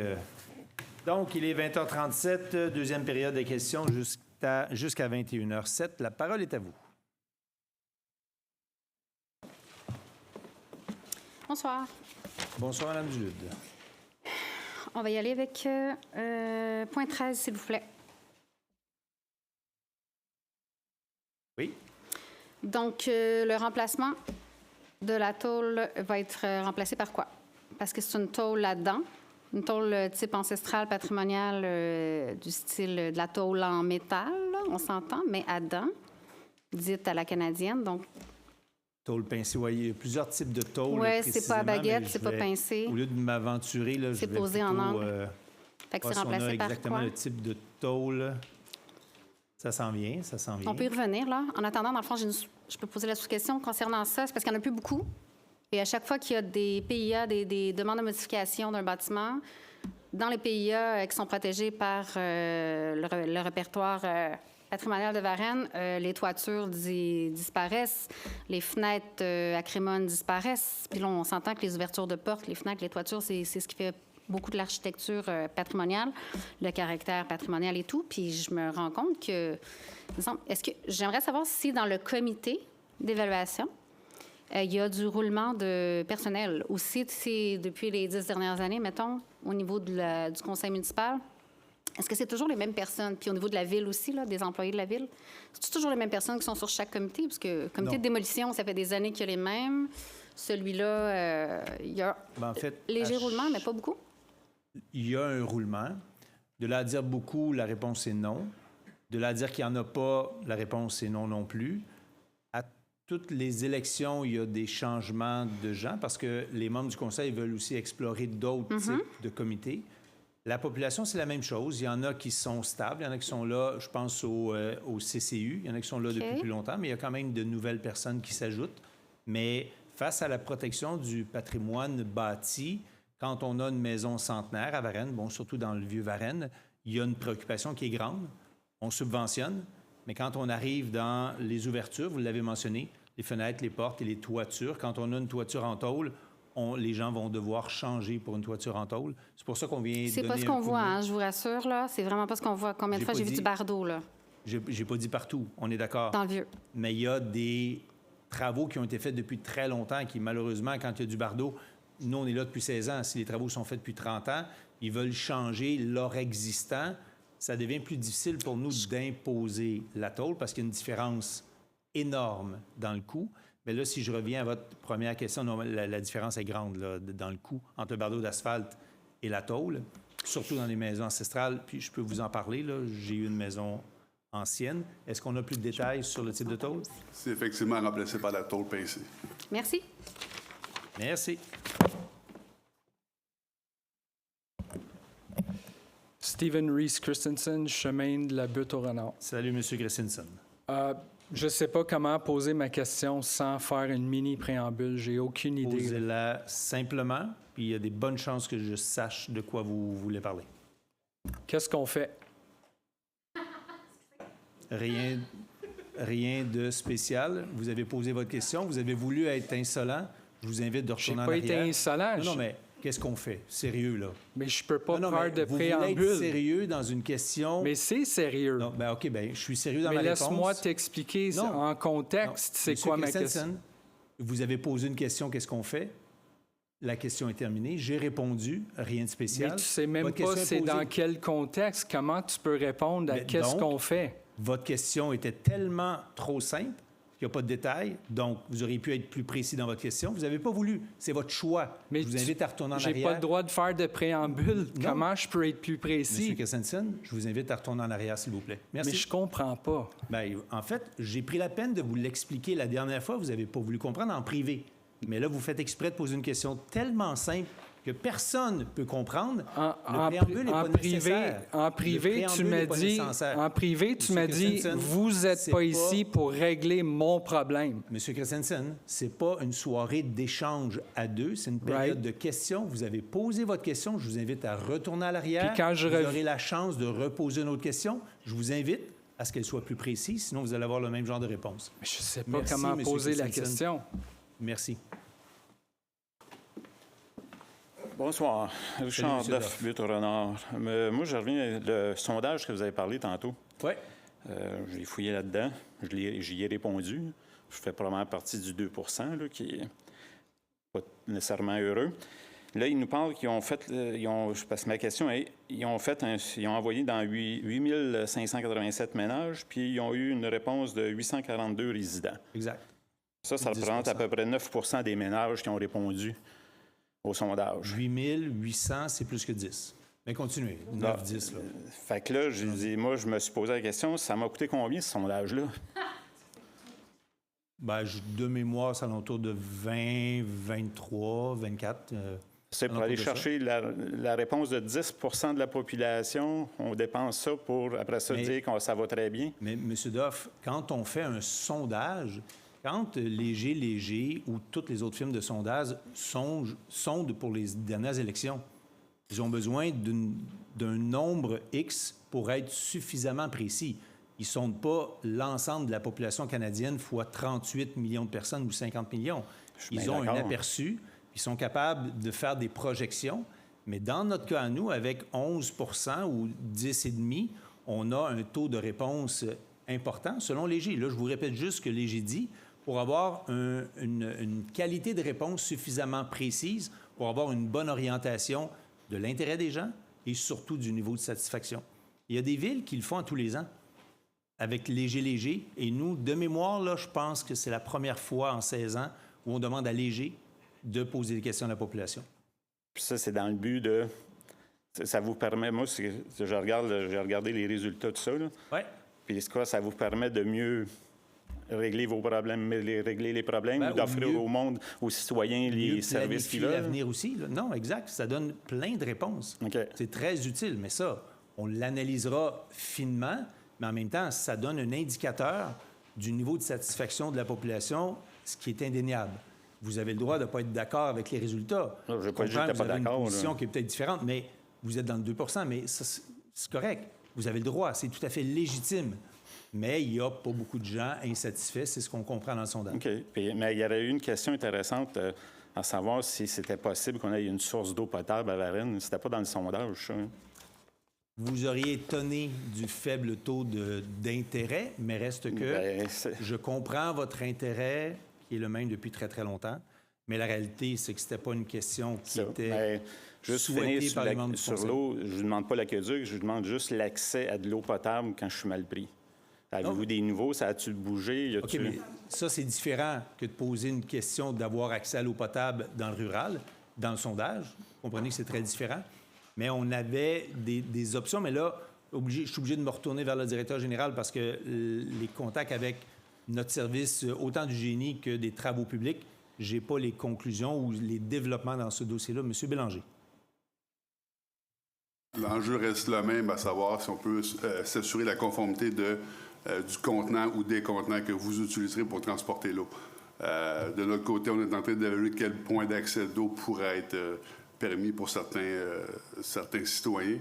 Donc, il est 20h37, deuxième période de questions jusqu'à 21h07. La parole est à vous. Bonsoir. Bonsoir, Mme Dulude. On va y aller avec point 13, s'il vous plaît. Oui. Donc, le remplacement de la tôle va être remplacé par quoi? Parce que c'est une tôle là-dedans, une tôle type ancestrale, patrimoniale, du style de la tôle en métal, là, on s'entend, mais à dents, dite à la canadienne. Donc, tôle pincée, oui, il y a plusieurs types de tôle. Oui, c'est pas à baguette, c'est pas pincé. Au lieu de m'aventurer, là, je c'est vais posé plutôt, en angle. Fait que c'est remplacé par exactement quoi? le type de tôle. Ça s'en vient, ça s'en vient. On peut y revenir, là. En attendant, dans le fond, je peux poser la sous-question concernant ça. C'est parce qu'il n'y en a plus beaucoup. Et à chaque fois qu'il y a des PIA, des demandes de modification d'un bâtiment, dans les PIA qui sont protégés par le répertoire patrimonial de Varennes, les toitures disparaissent, les fenêtres acrymones disparaissent. Puis là, on s'entend que les ouvertures de portes, les fenêtres, les toitures, c'est ce qui fait beaucoup de l'architecture patrimoniale, le caractère patrimonial et tout. Puis je me rends compte que, est-ce que j'aimerais savoir si dans le comité d'évaluation, il y a du roulement de personnel. Aussi, depuis les 10 dernières années, mettons, au niveau du conseil municipal, est-ce que c'est toujours les mêmes personnes? Puis au niveau de la ville aussi, là, des employés de la ville, c'est toujours les mêmes personnes qui sont sur chaque comité? Parce que le comité de démolition, ça fait des années qu'il y a les mêmes. Celui-là, il y a en fait, léger roulement, mais pas beaucoup. Il y a un roulement. De là à dire beaucoup, la réponse est non. De là à dire qu'il n'y en a pas, la réponse est non plus. À toutes les élections, il y a des changements de gens parce que les membres du conseil veulent aussi explorer d'autres types de comités. La population, c'est la même chose. Il y en a qui sont stables, il y en a qui sont là, je pense au CCU, il y en a qui sont là depuis plus longtemps, mais il y a quand même de nouvelles personnes qui s'ajoutent. Mais face à la protection du patrimoine bâti, quand on a une maison centenaire à Varennes, bon, surtout dans le vieux Varennes, il y a une préoccupation qui est grande. On subventionne, mais quand on arrive dans les ouvertures, vous l'avez mentionné, les fenêtres, les portes et les toitures, quand on a une toiture en tôle, les gens vont devoir changer pour une toiture en tôle. C'est pour ça qu'on vient C'est donner pas ce un qu'on coup de voit, main. hein, je vous rassure, là. C'est vraiment pas ce qu'on voit. Combien de fois j'ai vu du bardeau, là? J'ai pas dit partout, on est d'accord. Dans le vieux. Mais il y a des travaux qui ont été faits depuis très longtemps qui, malheureusement, quand il y a du bardeau, nous, on est là depuis 16 ans. Si les travaux sont faits depuis 30 ans, ils veulent changer leur existant. Ça devient plus difficile pour nous d'imposer la tôle parce qu'il y a une différence énorme dans le coût. Mais là, si je reviens à votre première question, non, la différence est grande là, dans le coût entre le bardeau d'asphalte et la tôle, surtout dans les maisons ancestrales. Puis je peux vous en parler, là. J'ai eu une maison ancienne. Est-ce qu'on a plus de détails sur le type de tôle? C'est effectivement remplacé par la tôle pincée. Merci. Merci. Stephen Reese Christensen, chemin de la Butte au Renard. Salut, M. Christensen. Je ne sais pas comment poser ma question sans faire une mini préambule. J'ai aucune idée. Posez-la simplement, puis il y a des bonnes chances que je sache de quoi vous voulez parler. Qu'est-ce qu'on fait? Rien de spécial. Vous avez posé votre question. Vous avez voulu être insolent. Je vous invite de retourner en arrière. J'ai pas été insolent. Non, mais qu'est-ce qu'on fait? Sérieux, là. Mais je peux pas faire de vous préambule. Vous voulez être sérieux dans une question. Mais c'est sérieux. Non, ben OK, ben je suis sérieux dans ma réponse. Mais laisse-moi t'expliquer en contexte, c'est quoi ma question. Vous avez posé une question, qu'est-ce qu'on fait? La question est terminée. J'ai répondu, rien de spécial. Mais tu sais même pas c'est dans quel contexte. Comment tu peux répondre à qu'est-ce qu'on fait? Votre question était tellement trop simple qu'il n'y a pas de détails. Donc, vous auriez pu être plus précis dans votre question. Vous n'avez pas voulu. C'est votre choix. Mais je vous invite à retourner en arrière. J'ai pas le droit de faire de préambule. Non. Comment je peux être plus précis? Monsieur Christensen, je vous invite à retourner en arrière, s'il vous plaît. Merci. Mais je comprends pas. Bien, en fait, j'ai pris la peine de vous l'expliquer la dernière fois. Vous n'avez pas voulu comprendre en privé. Mais là, vous faites exprès de poser une question tellement simple que personne ne peut comprendre. Le préambule n'est pas nécessaire. En privé, tu m'as dit, vous n'êtes pas ici pour régler mon problème. Monsieur Christensen, ce n'est pas une soirée d'échange à deux, c'est une période de questions. Vous avez posé votre question, je vous invite à retourner à l'arrière. Puis quand vous aurez la chance de reposer une autre question. Je vous invite à ce qu'elle soit plus précise, sinon vous allez avoir le même genre de réponse. Mais je ne sais pas comment poser la question. Merci. Bonsoir. Richard Duff, Butte au Renard. Moi, je reviens le sondage que vous avez parlé tantôt. Oui. Je l'ai fouillé là-dedans. J'y ai répondu. Je fais probablement partie du 2 là, qui n'est pas nécessairement heureux. Là, ils nous parlent qu'ils ont fait... parce que ma question est, ils ont envoyé dans 8 587 ménages, puis ils ont eu une réponse de 842 résidents. Exact. Ça représente à peu près 9 des ménages qui ont répondu au sondage. 8 800, c'est plus que 10. Mais continuez, 9, 10. Là. Fait que là, moi, je me suis posé la question, ça m'a coûté combien, ce sondage-là? Ben, de mémoire, c'est alentour de 20, 23, 24. C'est pour aller chercher la réponse de 10 de la population. On dépense ça pour, après ça, dire que ça va très bien. Mais, M. Duff, quand on fait un sondage... Quand Léger ou toutes les autres firmes de sondage sondent pour les dernières élections, ils ont besoin d'un nombre X pour être suffisamment précis. Ils ne sondent pas l'ensemble de la population canadienne fois 38 millions de personnes ou 50 millions. Ils ont un aperçu, ils sont capables de faire des projections, mais dans notre cas à nous, avec 11 ou 10,5 on a un taux de réponse important selon Léger. Là, je vous répète juste ce que Léger dit. Pour avoir une qualité de réponse suffisamment précise, pour avoir une bonne orientation de l'intérêt des gens et surtout du niveau de satisfaction. Il y a des villes qui le font tous les ans, avec Léger. Et nous, de mémoire, là, je pense que c'est la première fois en 16 ans où on demande à Léger de poser des questions à la population. Puis ça, c'est dans le but de... Ça vous permet... Moi, j'ai regardé les résultats de ça, là. Oui. Puis ça vous permet de mieux régler vos problèmes, régler les problèmes, ou d'offrir au monde, aux citoyens, les services qu'ils veulent? L'avenir aussi. Là. Non, exact. Ça donne plein de réponses. Okay. C'est très utile, mais ça, on l'analysera finement, mais en même temps, ça donne un indicateur du niveau de satisfaction de la population, ce qui est indéniable. Vous avez le droit de ne pas être d'accord avec les résultats. Je n'ai pas dit que je n'étais pas d'accord. Une position qui est peut-être différente, mais vous êtes dans le 2 mais ça, c'est correct. Vous avez le droit. C'est tout à fait légitime. Mais il n'y a pas beaucoup de gens insatisfaits. C'est ce qu'on comprend dans le sondage. OK. Mais il y aurait eu une question intéressante à savoir si c'était possible qu'on ait une source d'eau potable à Varennes. C'était pas dans le sondage, ça. Hein? Vous auriez étonné du faible taux d'intérêt, mais reste que je comprends votre intérêt, qui est le même depuis très, très longtemps. Mais la réalité, c'est que ce n'était pas une question qui était souhaitée par les membres du Conseil. Sur l'eau, je ne vous demande pas l'aqueduc, je vous demande juste l'accès à de l'eau potable quand je suis mal pris. Avez-vous des nouveaux? Ça a-tu bougé? OK, mais ça, c'est différent que de poser une question d'avoir accès à l'eau potable dans le rural, dans le sondage. Vous comprenez que c'est très différent. Mais on avait des options. Mais là, je suis obligé de me retourner vers le directeur général parce que les contacts avec notre service, autant du génie que des travaux publics, je n'ai pas les conclusions ou les développements dans ce dossier-là. Monsieur Bélanger. L'enjeu reste le même, à savoir si on peut s'assurer la conformité du contenant ou des contenants que vous utiliserez pour transporter l'eau. De notre côté, on est en train d'évaluer quel point d'accès d'eau pourrait être permis pour certains citoyens.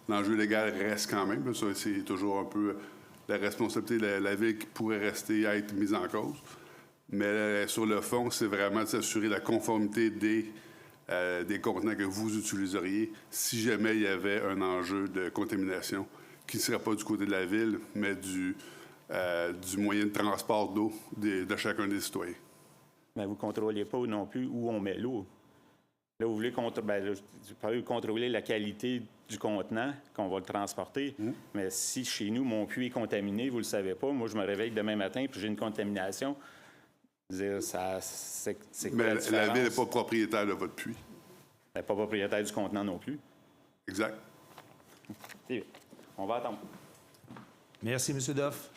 L'enjeu légal reste quand même. Ça, c'est toujours un peu la responsabilité de la Ville qui pourrait rester à être mise en cause. Mais sur le fond, c'est vraiment de s'assurer la conformité des contenants que vous utiliseriez si jamais il y avait un enjeu de contamination qui ne serait pas du côté de la Ville, mais du moyen de transport d'eau de chacun des citoyens. Mais vous ne contrôlez pas non plus où on met l'eau. Là, vous voulez contrôler la qualité du contenant qu'on va le transporter. Mais si chez nous, mon puits est contaminé, vous ne le savez pas, moi, je me réveille demain matin puis j'ai une contamination. C'est quoi la différence? La Ville n'est pas propriétaire de votre puits. Elle n'est pas propriétaire du contenant non plus. Exact. On va attendre. Merci, M. Doff.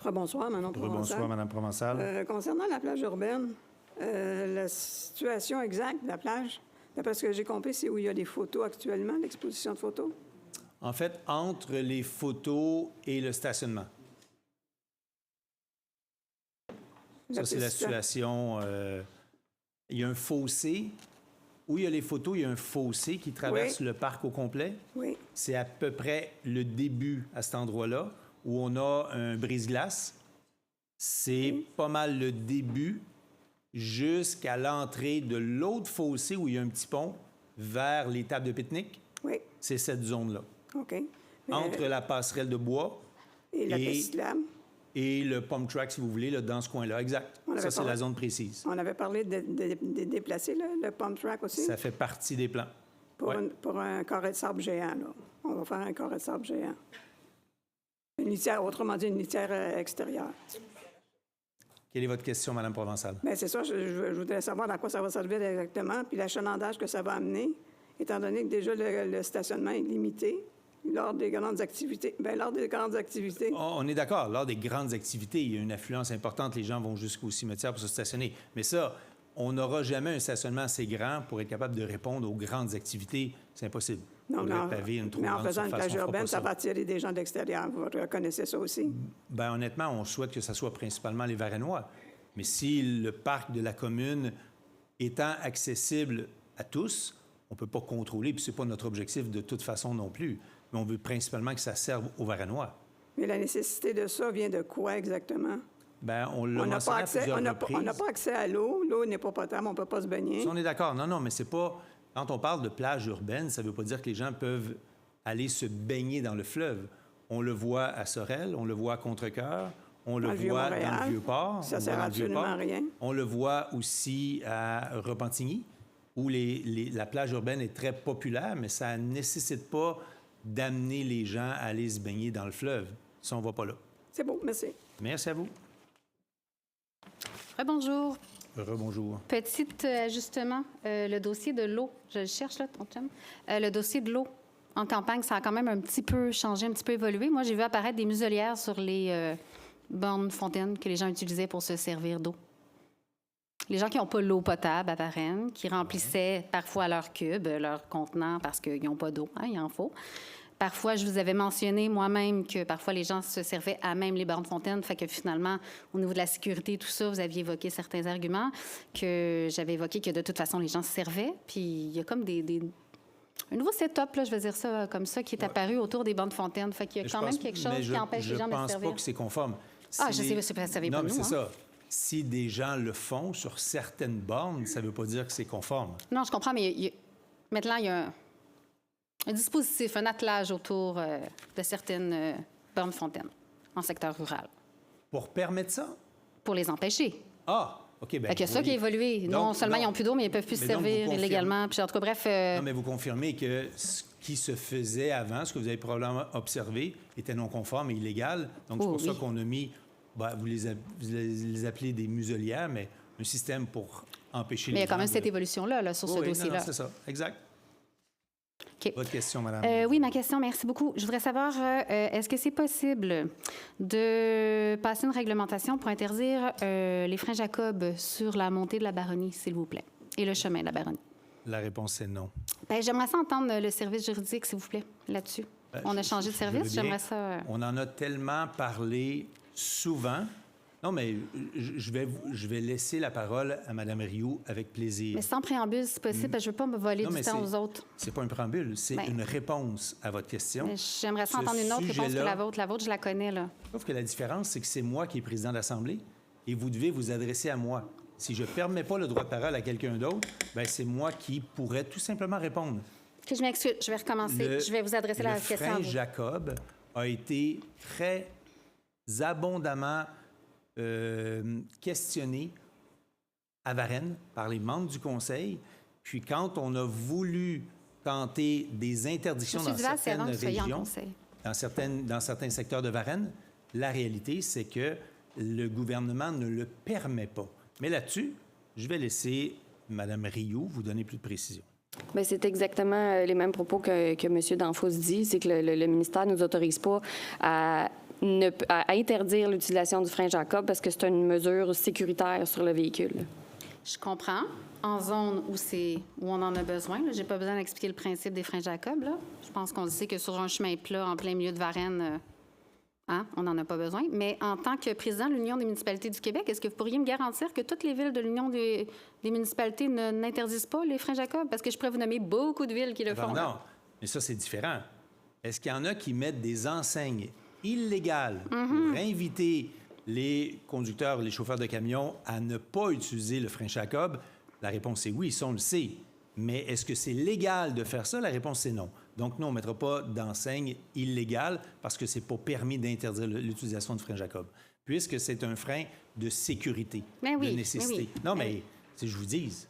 Rebonsoir, Mme Provençal. Rebonsoir, Mme Provençal. Concernant la plage urbaine, la situation exacte de la plage, d'après ce que j'ai compris, c'est où il y a des photos actuellement, l'exposition de photos? En fait, entre les photos et le stationnement. Ça, c'est la situation. Il y a un fossé. Où il y a les photos, il y a un fossé qui traverse le parc au complet. Oui. C'est à peu près le début à cet endroit-là, où on a un brise-glace. C'est pas mal le début jusqu'à l'entrée de l'autre fossé où il y a un petit pont vers les tables de pique-nique. Oui. C'est cette zone-là. OK. Entre la passerelle de bois et la piste cyclable. Et le pump track, si vous voulez, là, dans ce coin-là. Exact. Ça, c'est la zone précise. On avait parlé de déplacer le pump track aussi. Ça fait partie des plans. Pour un carré de sable géant, là. On va faire un carré de sable géant. Une litière, autrement dit, une litière extérieure. Quelle est votre question, Mme Provençal? Bien, c'est ça. Je voudrais savoir à quoi ça va servir exactement, puis l'achalandage que ça va amener, étant donné que déjà le stationnement est limité. Lors des grandes activités. Bien, lors des grandes activités. On est d'accord. Lors des grandes activités, il y a une affluence importante. Les gens vont jusqu'au cimetière pour se stationner. Mais ça, on n'aura jamais un stationnement assez grand pour être capable de répondre aux grandes activités. C'est impossible. Non, mais en faisant une plage urbaine, ça va attirer des gens de l'extérieur. Vous reconnaissez ça aussi? Bien, honnêtement, on souhaite que ça soit principalement les Varennois. Mais si le parc de la commune étant accessible à tous, on ne peut pas contrôler, puis ce n'est pas notre objectif de toute façon non plus. Mais on veut principalement que ça serve aux Varennois. Mais la nécessité de ça vient de quoi exactement? Bien, on l'a mentionné à plusieurs reprises. On n'a pas accès à l'eau. L'eau n'est pas potable, on ne peut pas se baigner. Si on est d'accord. Non, mais c'est pas... Quand on parle de plage urbaine, ça ne veut pas dire que les gens peuvent aller se baigner dans le fleuve. On le voit à Sorel, on le voit à Contrecœur, on le voit dans le Vieux-Port. Ça ne sert absolument à rien. On le voit aussi à Repentigny, où la plage urbaine est très populaire, mais ça ne nécessite pas d'amener les gens à aller se baigner dans le fleuve. Ça, on ne va pas là. C'est beau, merci. Merci à vous. Rebonjour. Rebonjour. Petit ajustement, le dossier de l'eau. Je le cherche, là, ton chum. Le dossier de l'eau. en campagne, ça a quand même un petit peu changé, un petit peu évolué. Moi, j'ai vu apparaître des muselières sur les bornes fontaines que les gens utilisaient pour se servir d'eau. Les gens qui n'ont pas l'eau potable à Varennes, qui remplissaient parfois leur cube, leur contenant parce qu'ils n'ont pas d'eau, hein, il en faut. Parfois, je vous avais mentionné moi-même que parfois les gens se servaient à même les bornes fontaines, fait que finalement, au niveau de la sécurité, tout ça, vous aviez évoqué certains arguments, que j'avais évoqué que de toute façon, les gens se servaient. Puis il y a comme un nouveau setup, là, je vais dire ça comme ça, qui est apparu autour des bornes fontaines. Fait qu'il y a quand même quelque chose qui empêche les gens de se servir. Je pense pas que c'est conforme. Je sais, vous savez pas non, mais nous, c'est ça. Si des gens le font sur certaines bornes, ça ne veut pas dire que c'est conforme. Non, je comprends, mais maintenant, il y a un dispositif, un attelage autour de certaines bornes fontaines en secteur rural. Pour permettre ça? Pour les empêcher. Ah, OK. Bien, il y a ça qui a évolué. Non seulement ils n'ont plus d'eau, mais ils ne peuvent plus se servir illégalement. Puis, en tout cas, bref... Non, mais vous confirmez que ce qui se faisait avant, ce que vous avez probablement observé, était non conforme et illégal. Donc, c'est pour ça qu'on a mis... vous les appelez des muselières, mais un système pour empêcher les gens... Mais il y a quand même cette évolution-là sur ce dossier-là. Non, c'est ça. Exact. Okay. Votre question, madame. Oui, ma question, merci beaucoup. Je voudrais savoir, est-ce que c'est possible de passer une réglementation pour interdire les freins Jacob sur la montée de la Baronnie, s'il vous plaît, et le chemin de la Baronnie? La réponse est non. J'aimerais ça entendre le service juridique, s'il vous plaît, là-dessus. On a changé de service, j'aimerais ça... On en a tellement parlé souvent... Non, mais je vais laisser la parole à Mme Rioux avec plaisir. Mais sans préambule, si possible, parce que je ne veux pas me voler du temps aux autres. C'est pas un préambule, c'est une réponse à votre question. J'aimerais ça entendre une autre réponse que la vôtre. La vôtre, je la connais, là. Sauf que la différence, c'est que c'est moi qui est président de l'Assemblée et vous devez vous adresser à moi. Si je ne permets pas le droit de parole à quelqu'un d'autre, c'est moi qui pourrais tout simplement répondre. Okay, je m'excuse, je vais recommencer. Je vais vous adresser la question à vous. Le frein Jacob a été très abondamment... questionné à Varennes par les membres du Conseil. Puis quand on a voulu tenter des interdictions dans certaines régions, dans certains secteurs de Varennes, la réalité, c'est que le gouvernement ne le permet pas. Mais là-dessus, je vais laisser Mme Rioux vous donner plus de précision. Bien, c'est exactement les mêmes propos que M. Danfos dit. C'est que le ministère ne nous autorise pas à interdire l'utilisation du frein Jacob parce que c'est une mesure sécuritaire sur le véhicule. Je comprends. En zone où on en a besoin, je n'ai pas besoin d'expliquer le principe des freins Jacob. Là. Je pense qu'on sait que sur un chemin plat en plein milieu de Varennes, on n'en a pas besoin. Mais en tant que président de l'Union des municipalités du Québec, est-ce que vous pourriez me garantir que toutes les villes de l'Union des municipalités n'interdisent pas les freins Jacob? Parce que je pourrais vous nommer beaucoup de villes qui le font. Non, mais ça, c'est différent. Est-ce qu'il y en a qui mettent des enseignes illégales pour inviter les conducteurs, les chauffeurs de camions à ne pas utiliser le frein Jacob? La réponse est oui, ça, on le sait. Mais est-ce que c'est légal de faire ça? La réponse est non. Donc, non, on ne mettra pas d'enseigne illégale parce que ce n'est pas permis d'interdire l'utilisation de frein Jacob, puisque c'est un frein de sécurité, de nécessité. Non, mais si je vous dis...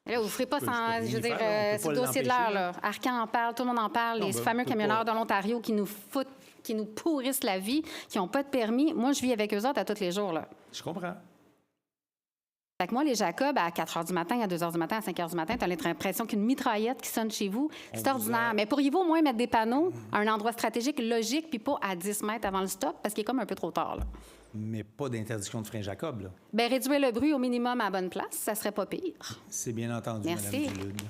Là, vous ne ferez pas sans... Je veux dire, c'est le dossier de l'heure, là. Arcan en parle, tout le monde en parle. Les fameux camionneurs de l'Ontario qui nous pourrissent la vie, qui n'ont pas de permis. Moi, je vis avec eux autres à tous les jours, là. Je comprends. Fait que moi, les Jacob, à 4 h du matin, à 2 h du matin, à 5 h du matin, tu as l'impression qu'une mitraillette qui sonne chez vous. C'est ordinaire. Mais pourriez-vous au moins mettre des panneaux à un endroit stratégique, logique, puis pas à 10 mètres avant le stop, parce qu'il est comme un peu trop tard, là? Mais pas d'interdiction de frein Jacob, là. Bien, réduire le bruit au minimum à la bonne place, ça serait pas pire. C'est bien entendu, Mme Dulude.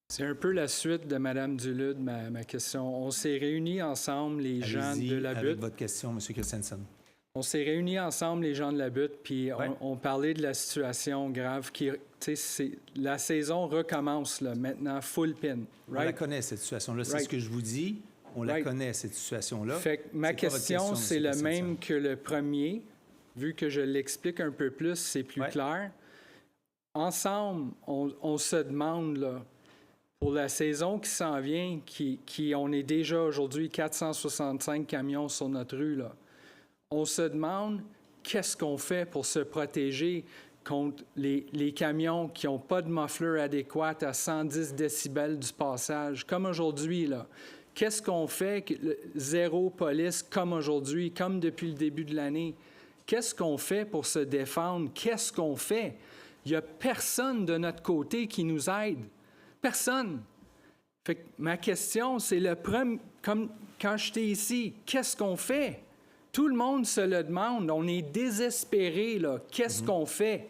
C'est un peu la suite de Mme Dulude, ma question. On s'est réunis ensemble, les gens de la Butte. Avec votre question, M. Christensen. On s'est réunis ensemble, les gens de la Butte, puis on parlait de la situation grave qui... La saison recommence, là, maintenant, full pin. On la connaît, cette situation-là. C'est ce que je vous dis. On la connaît, cette situation-là. Fait que ma question, c'est le même que le premier. Vu que je l'explique un peu plus, c'est plus clair. Ensemble, on se demande, là, pour la saison qui s'en vient, on est déjà aujourd'hui 465 camions sur notre rue, là. On se demande qu'est-ce qu'on fait pour se protéger contre les camions qui n'ont pas de muffler adéquat à 110 décibels du passage, comme aujourd'hui, là. Qu'est-ce qu'on fait? Zéro police, comme aujourd'hui, comme depuis le début de l'année. Qu'est-ce qu'on fait pour se défendre? Qu'est-ce qu'on fait? Il n'y a personne de notre côté qui nous aide. Personne. Fait que ma question, c'est comme quand j'étais ici, qu'est-ce qu'on fait? Tout le monde se le demande. On est désespéré, là. Qu'est-ce qu'on fait?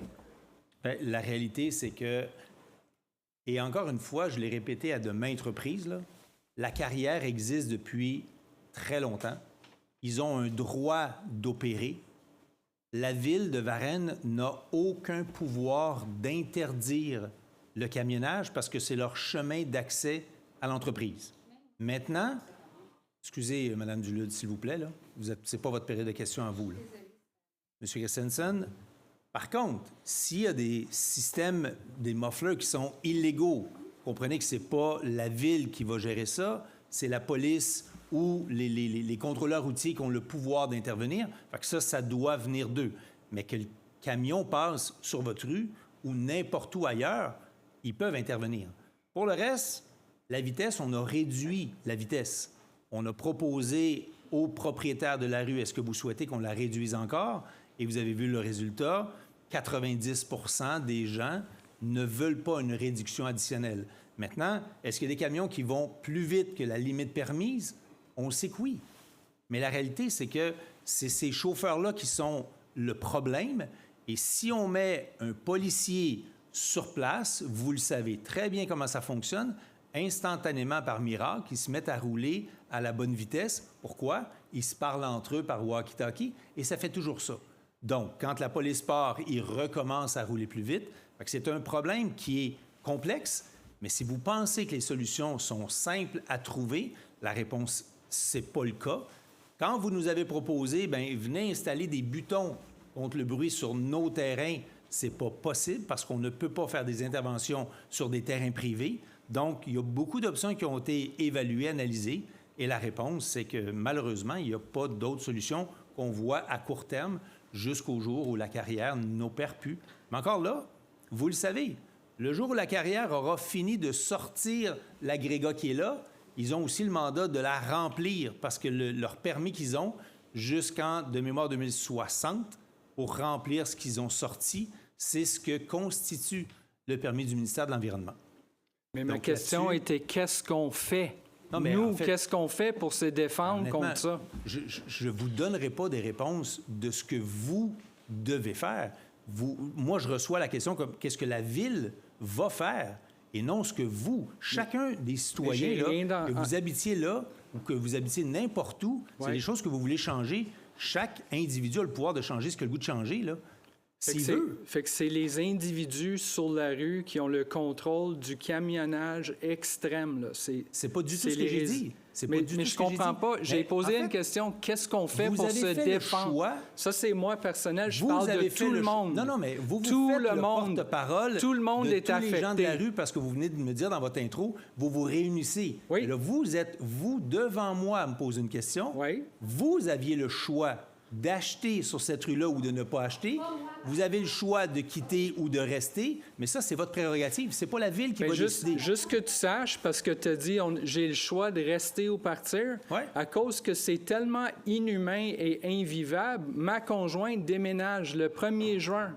Bien, la réalité, c'est que, et encore une fois, je l'ai répété à de maintes reprises, là, la carrière existe depuis très longtemps. Ils ont un droit d'opérer. La ville de Varennes n'a aucun pouvoir d'interdire le camionnage parce que c'est leur chemin d'accès à l'entreprise. Maintenant, excusez, Mme Dulude, s'il vous plaît, ce n'est pas votre période de questions à vous. Là. M. Christensen, par contre, s'il y a des systèmes, des mufflers qui sont illégaux, comprenez que ce n'est pas la ville qui va gérer ça, c'est la police ou les contrôleurs routiers qui ont le pouvoir d'intervenir. Fait que ça doit venir d'eux. Mais que le camion passe sur votre rue ou n'importe où ailleurs, ils peuvent intervenir. Pour le reste, la vitesse, on a réduit la vitesse. On a proposé aux propriétaires de la rue, est-ce que vous souhaitez qu'on la réduise encore? Et vous avez vu le résultat, 90 % des gens ne veulent pas une réduction additionnelle. Maintenant, est-ce qu'il y a des camions qui vont plus vite que la limite permise? On sait que oui. Mais la réalité, c'est que c'est ces chauffeurs-là qui sont le problème. Et si on met un policier sur place, vous le savez très bien comment ça fonctionne, instantanément, par miracle, ils se mettent à rouler à la bonne vitesse. Pourquoi? Ils se parlent entre eux par walkie-talkie et ça fait toujours ça. Donc, quand la police part, ils recommencent à rouler plus vite. Fait que c'est un problème qui est complexe, mais si vous pensez que les solutions sont simples à trouver, la réponse, c'est pas le cas. Quand vous nous avez proposé, bien, venez installer des butons contre le bruit sur nos terrains, c'est pas possible parce qu'on ne peut pas faire des interventions sur des terrains privés. Donc, il y a beaucoup d'options qui ont été évaluées, analysées, et la réponse, c'est que malheureusement, il n'y a pas d'autres solutions qu'on voit à court terme jusqu'au jour où la carrière n'opère plus. Mais encore là, vous le savez, le jour où la carrière aura fini de sortir l'agrégat qui est là, ils ont aussi le mandat de la remplir parce que leur permis qu'ils ont jusqu'en, de mémoire 2060, pour remplir ce qu'ils ont sorti, c'est ce que constitue le permis du ministère de l'Environnement. Mais ma question était qu'est-ce qu'on fait? Non, mais nous, en fait, qu'est-ce qu'on fait pour se défendre contre ça? Je ne vous donnerai pas des réponses de ce que vous devez faire. Moi, je reçois la question comme qu'est-ce que la Ville va faire et non ce que vous, chacun des citoyens, là, que vous habitiez là ou que vous habitiez n'importe où, c'est les choses que vous voulez changer. Chaque individu a le pouvoir de changer ce qu'il a le goût de changer, là. Fait que c'est les individus sur la rue qui ont le contrôle du camionnage extrême. Là. C'est pas du tout ce que j'ai dit. Mais je comprends pas. J'ai posé une question. Qu'est-ce qu'on fait pour se défendre? Ça, c'est moi personnel. Je parle de tout le monde. Non, mais vous faites le porte-parole tout le monde est affecté. Tous les gens de la rue, parce que vous venez de me dire dans votre intro, vous vous réunissez. Oui. Et là, vous êtes, devant moi à me poser une question. Oui. Vous aviez le choix d'acheter sur cette rue-là ou de ne pas acheter. Vous avez le choix de quitter ou de rester, mais ça, c'est votre prérogative. C'est pas la Ville qui va décider. Juste que tu saches, parce que tu as dit j'ai le choix de rester ou partir, à cause que c'est tellement inhumain et invivable, ma conjointe déménage le 1er juin.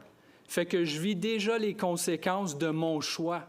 Fait que je vis déjà les conséquences de mon choix.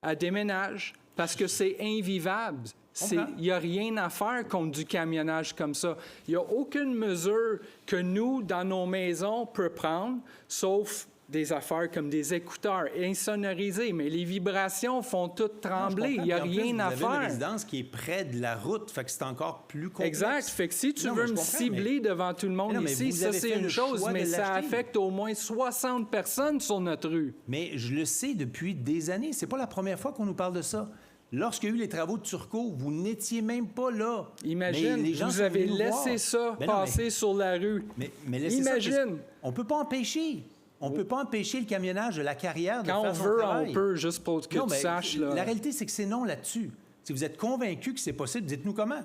Elle déménage parce que c'est invivable. Il n'y a rien à faire contre du camionnage comme ça. Il n'y a aucune mesure que nous, dans nos maisons, peut prendre, sauf des affaires comme des écouteurs insonorisés. Mais les vibrations font tout trembler. Il n'y a rien à faire. Vous avez une résidence qui est près de la route, fait que c'est encore plus complexe. Exact. Fait que si tu veux me cibler devant tout le monde ici, ça, c'est une chose, mais ça affecte au moins 60 personnes sur notre rue. Mais je le sais depuis des années. C'est pas la première fois qu'on nous parle de ça. Lorsqu'il y a eu les travaux de Turcot, vous n'étiez même pas là. Imagine, les gens vous avez laissé ça passer sur la rue. Mais imagine. On ne peut pas empêcher. On ne peut pas empêcher le camionnage de la carrière de faire son travail. Quand on veut, on peut, juste pour que tu saches. Là. La réalité, c'est que c'est non là-dessus. Si vous êtes convaincu que c'est possible, dites-nous comment.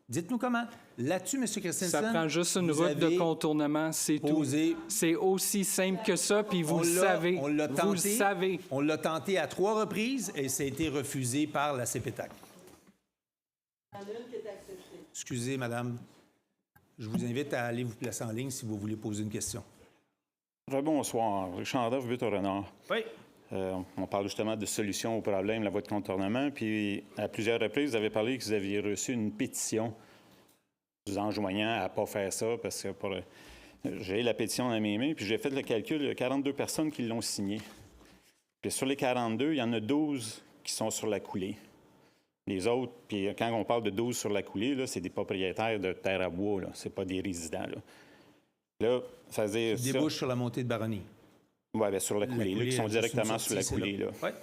Dites-nous comment. Là-dessus, M. Christensen, ça prend juste une route de contournement, c'est tout. C'est aussi simple que ça, puis vous le savez. On l'a tenté. Vous le savez. On l'a tenté à 3 reprises et ça a été refusé par la CPTAC. Excusez, madame. Je vous invite à aller vous placer en ligne si vous voulez poser une question. Rebonsoir. Richard Doff, But au Renard. Oui. On parle justement de solutions au problème, la voie de contournement. Puis, à plusieurs reprises, vous avez parlé que vous aviez reçu une pétition vous enjoignant à ne pas faire ça parce que j'ai la pétition dans mes mains, puis j'ai fait le calcul, il y a 42 personnes qui l'ont signée. Puis sur les 42, il y en a 12 qui sont sur la coulée. Les autres, puis quand on parle de 12 sur la coulée, là, c'est des propriétaires de terre à bois, ce n'est pas des résidents. Là, ça veut dire... Ils débouchent sur la montée de Baronnie. Oui, bien sur la coulée, là, qui sont directement sur la coulée. Là. Ouais.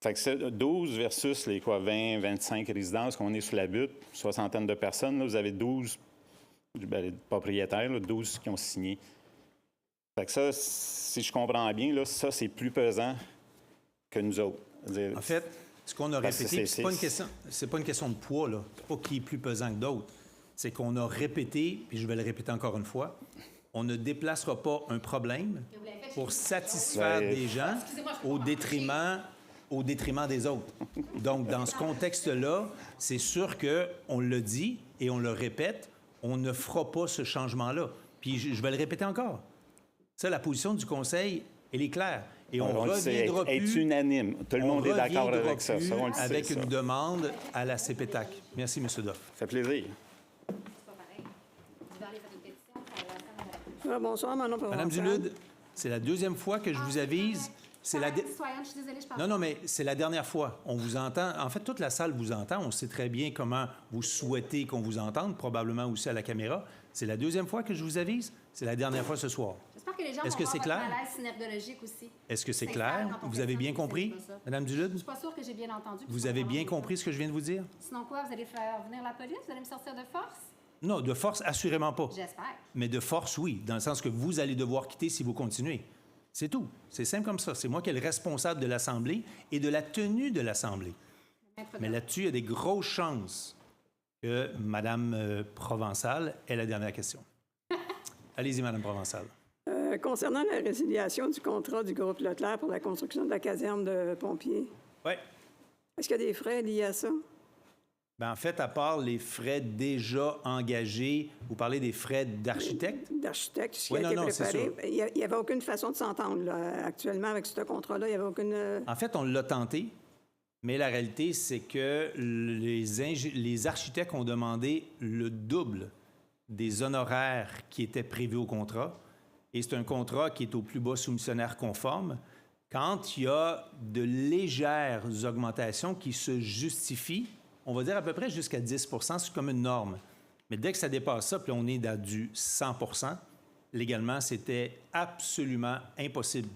Fait que c'est 12 versus les 20, 25 résidences qu'on est sur la butte, soixantaine de personnes. Là, vous avez 12 propriétaires, là, 12 qui ont signé. Fait que ça, si je comprends bien, là, ça, c'est plus pesant que nous autres. En fait, ce qu'on a répété, c'est pas une question de poids, là. C'est pas qui est plus pesant que d'autres. C'est qu'on a répété, puis je vais le répéter encore une fois, on ne déplacera pas un problème pour satisfaire des gens au détriment des autres. Donc, dans ce contexte-là, c'est sûr qu'on le dit et on le répète, on ne fera pas ce changement-là. Puis, je vais le répéter encore. Ça, la position du Conseil, elle est claire. Et on reviendra plus... est unanime. Tout le monde est d'accord avec ça. Ça, on le sait, avec une demande à la CPTAC. Merci, M. Doff. Ça fait plaisir. Bonsoir, Manon Provençal. Madame Dulude, c'est la deuxième fois que je vous avise. Je suis désolée, je parle. Non, mais c'est la dernière fois. On vous entend. En fait, toute la salle vous entend. On sait très bien comment vous souhaitez qu'on vous entende, probablement aussi à la caméra. C'est la deuxième fois que je vous avise. C'est la dernière fois ce soir. J'espère que les gens vont avoir votre malaise synergologique aussi. Est-ce que c'est clair? Vous avez bien compris, Madame Dulude? Je suis pas sûre que j'ai bien entendu. Vous avez bien compris ce que je viens de vous dire? Sinon quoi? Vous allez faire venir la police? Vous allez me sortir de force? Non, de force, assurément pas. J'espère. Mais de force, oui, dans le sens que vous allez devoir quitter si vous continuez. C'est tout. C'est simple comme ça. C'est moi qui est le responsable de l'Assemblée et de la tenue de l'Assemblée. Mais là-dessus, il y a des grosses chances que Mme Provençal ait la dernière question. Allez-y, Mme Provençal. Concernant la résiliation du contrat du groupe Leclerc pour la construction de la caserne de pompiers, oui. Est-ce qu'il y a des frais liés à ça? Bien, en fait, à part les frais déjà engagés, vous parlez des frais d'architecte? D'architecte, ce qui a été préparé. Il n'y avait aucune façon de s'entendre. Actuellement, avec ce contrat-là, il n'y avait aucune... En fait, on l'a tenté, mais la réalité, c'est que les architectes ont demandé le double des honoraires qui étaient prévus au contrat. Et c'est un contrat qui est au plus bas soumissionnaire conforme. Quand il y a de légères augmentations qui se justifient, on va dire à peu près jusqu'à 10 %, c'est comme une norme. Mais dès que ça dépasse ça, puis on est dans du 100 %, légalement, c'était absolument impossible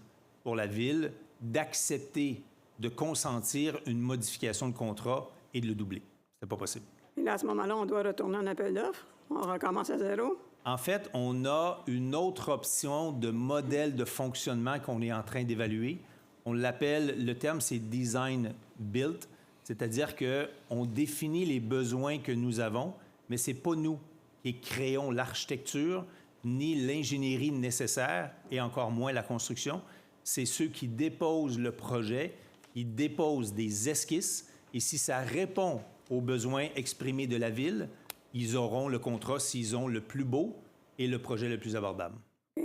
pour la Ville d'accepter de consentir une modification de contrat et de le doubler. C'était pas possible. Et là, à ce moment-là, on doit retourner en appel d'offres? On recommence à zéro? En fait, on a une autre option de modèle de fonctionnement qu'on est en train d'évaluer. On l'appelle, le terme, c'est Design Build. C'est-à-dire qu'on définit les besoins que nous avons, mais ce n'est pas nous qui créons l'architecture ni l'ingénierie nécessaire, et encore moins la construction. C'est ceux qui déposent le projet, ils déposent des esquisses, et si ça répond aux besoins exprimés de la Ville, ils auront le contrat s'ils ont le plus beau et le projet le plus abordable.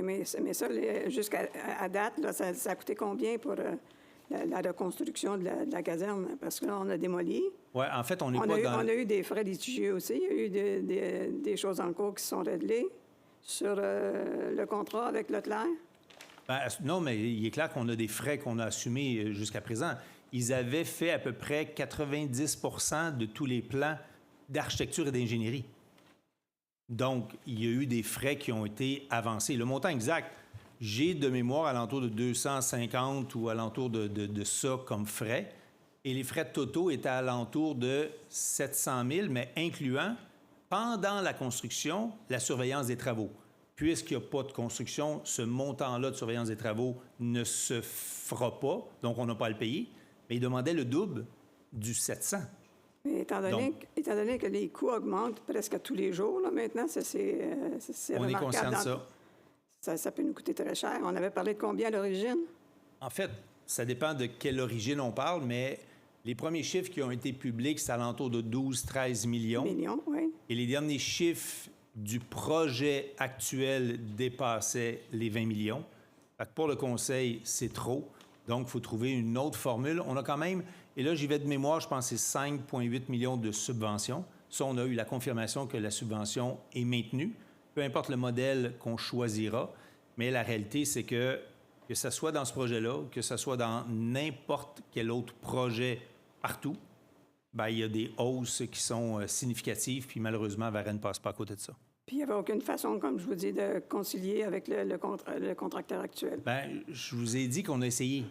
Mais ça, jusqu'à date, là, ça a coûté combien pour... La reconstruction de la caserne, parce que là, on a démoli. Oui, en fait, on n'est pas dans... On a eu des frais litigieux aussi. Il y a eu des choses en cours qui sont réglées sur le contrat avec Leclerc. Ben, non, mais il est clair qu'on a des frais qu'on a assumés jusqu'à présent. Ils avaient fait à peu près 90 % de tous les plans d'architecture et d'ingénierie. Donc, il y a eu des frais qui ont été avancés. Le montant exact... J'ai de mémoire alentour de 250 ou alentour de ça comme frais. Et les frais totaux étaient alentour de 700 000, mais incluant, pendant la construction, la surveillance des travaux. Puisqu'il n'y a pas de construction, ce montant-là de surveillance des travaux ne se fera pas, donc on n'a pas à le payer. Mais il demandait le double du 700. Mais étant donné que les coûts augmentent presque tous les jours, là, maintenant, c'est on est conscient de ça. Ça peut nous coûter très cher. On avait parlé de combien à l'origine? En fait, ça dépend de quelle origine on parle, mais les premiers chiffres qui ont été publics, c'est alentour de 12-13 millions. Millions, oui. Et les derniers chiffres du projet actuel dépassaient les 20 millions. Fait que pour le conseil, c'est trop. Donc, il faut trouver une autre formule. On a quand même, et là, j'y vais de mémoire, je pense que c'est 5,8 millions de subventions. Ça, on a eu la confirmation que la subvention est maintenue, peu importe le modèle qu'on choisira. Mais la réalité, c'est que ce soit dans ce projet-là, que ce soit dans n'importe quel autre projet partout, bien, il y a des hausses qui sont significatives, puis malheureusement, Varennes ne passe pas à côté de ça. Puis il n'y avait aucune façon, comme je vous dis, de concilier avec le contracteur actuel. Bien, je vous ai dit qu'on a essayé.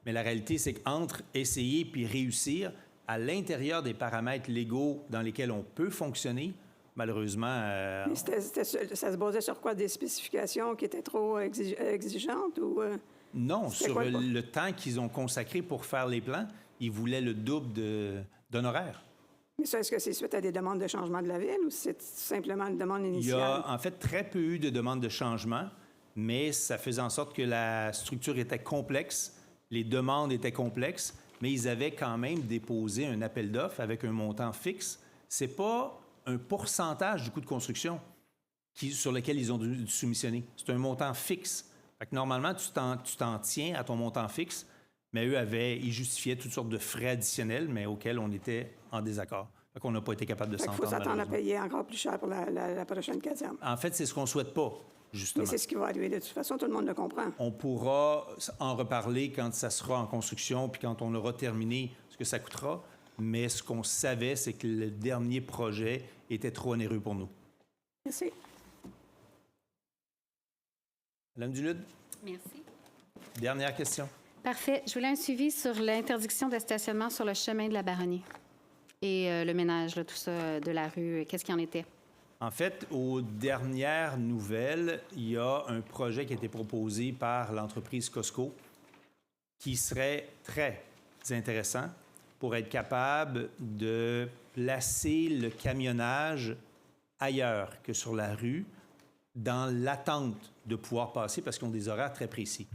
Mais la réalité, c'est qu'entre essayer puis réussir, à l'intérieur des paramètres légaux dans lesquels on peut fonctionner, malheureusement... Mais ça se basait sur quoi? Des spécifications qui étaient trop exigeantes ou... Non, sur le temps qu'ils ont consacré pour faire les plans, ils voulaient le double d'honoraires. Mais ça, est-ce que c'est suite à des demandes de changement de la ville ou c'est simplement une demande initiale? Il y a en fait très peu eu de demandes de changement, mais ça faisait en sorte que la structure était complexe, les demandes étaient complexes, mais ils avaient quand même déposé un appel d'offres avec un montant fixe. Ce n'est pas un pourcentage du coût de construction sur lequel ils ont dû soumissionner. C'est un montant fixe. Fait que normalement, tu t'en tiens à ton montant fixe, mais eux ils justifiaient toutes sortes de frais additionnels, mais auxquels on était en désaccord. Fait qu'on n'a pas été capable de s'entendre. Il faut s'attendre à payer encore plus cher pour la prochaine caserne. En fait, c'est ce qu'on ne souhaite pas, justement. Mais c'est ce qui va arriver. De toute façon, tout le monde le comprend. On pourra en reparler quand ça sera en construction, puis quand on aura terminé ce que ça coûtera. Mais ce qu'on savait, c'est que le dernier projet était trop onéreux pour nous. Merci. Madame Dulude? Merci. Dernière question. Parfait. Je voulais un suivi sur l'interdiction de stationnement sur le chemin de la Baronnie et le ménage, là, tout ça, de la rue. Qu'est-ce qu'il en était? En fait, aux dernières nouvelles, il y a un projet qui a été proposé par l'entreprise Costco qui serait très intéressant pour être capable de placer le camionnage ailleurs que sur la rue dans l'attente de pouvoir passer parce qu'ils ont des horaires très précis.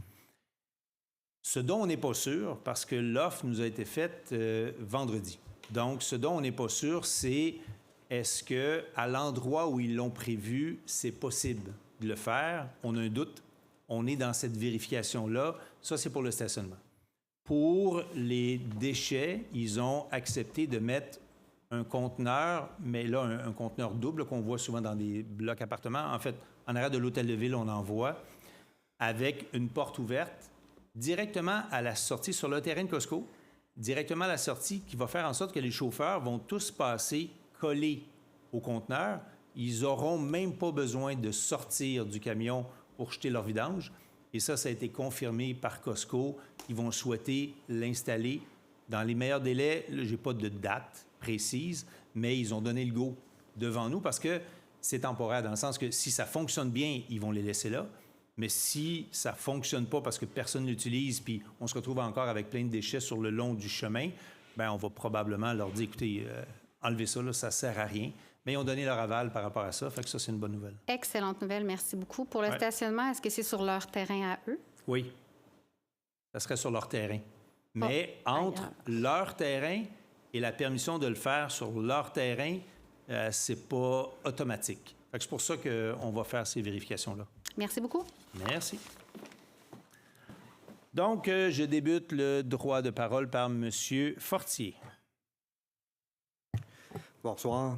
Ce dont on n'est pas sûr, parce que l'offre nous a été faite vendredi. Donc, ce dont on n'est pas sûr, c'est est-ce qu'à l'endroit où ils l'ont prévu, c'est possible de le faire? On a un doute. On est dans cette vérification-là. Ça, c'est pour le stationnement. Pour les déchets, ils ont accepté de mettre un conteneur, mais là, un conteneur double qu'on voit souvent dans des blocs appartements. En fait, en arrière de l'hôtel de ville, on en voit, avec une porte ouverte directement à la sortie sur le terrain de Costco, directement à la sortie, qui va faire en sorte que les chauffeurs vont tous passer collés au conteneur. Ils n'auront même pas besoin de sortir du camion pour jeter leur vidange. Et ça a été confirmé par Costco. Ils vont souhaiter l'installer dans les meilleurs délais. Je n'ai pas de date précise, mais ils ont donné le go devant nous parce que c'est temporaire, dans le sens que si ça fonctionne bien, ils vont les laisser là. Mais si ça ne fonctionne pas parce que personne ne l'utilise, puis on se retrouve encore avec plein de déchets sur le long du chemin, bien, on va probablement leur dire, écoutez, enlevez ça, là, ça ne sert à rien. Mais ils ont donné leur aval par rapport à ça, fait que ça, c'est une bonne nouvelle. Excellente nouvelle, merci beaucoup. Pour le stationnement, est-ce que c'est sur leur terrain à eux? Oui, ça serait sur leur terrain. Mais entre leur terrain et la permission de le faire sur leur terrain, c'est pas automatique. Fait que c'est pour ça qu'on va faire ces vérifications-là. Merci beaucoup. Merci. Donc, je débute le droit de parole par M. Fortier. Bonsoir.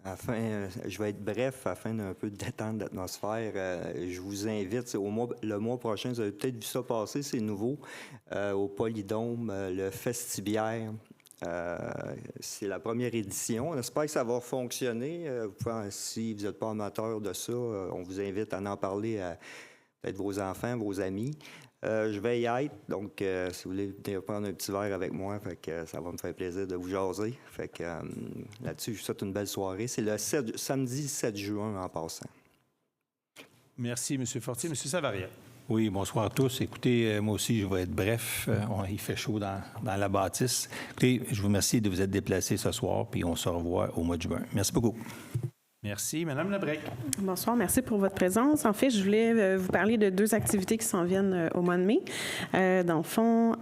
Je vais être bref afin d'un peu de détendre l'atmosphère. Je vous invite, le mois prochain, vous avez peut-être vu ça passer, c'est nouveau, au Polydôme, le Festibiaire. C'est la première édition. On espère que ça va fonctionner. Si vous n'êtes pas amateur de ça, on vous invite à en parler à peut-être vos enfants, vos amis. Je vais y être, donc si vous voulez venir prendre un petit verre avec moi, fait que ça va me faire plaisir de vous jaser. Fait que là-dessus, je vous souhaite une belle soirée. C'est le samedi 7 juin en passant. Merci, M. Fortier. M. Savaria. Oui, bonsoir à tous. Écoutez, moi aussi, je vais être bref. Il fait chaud dans la bâtisse. Écoutez, je vous remercie de vous être déplacés ce soir, puis on se revoit au mois de juin. Merci beaucoup. Merci. Madame Labrec. Bonsoir, merci pour votre présence. En fait, je voulais vous parler de 2 activités qui s'en viennent au mois de mai. Dans le fond,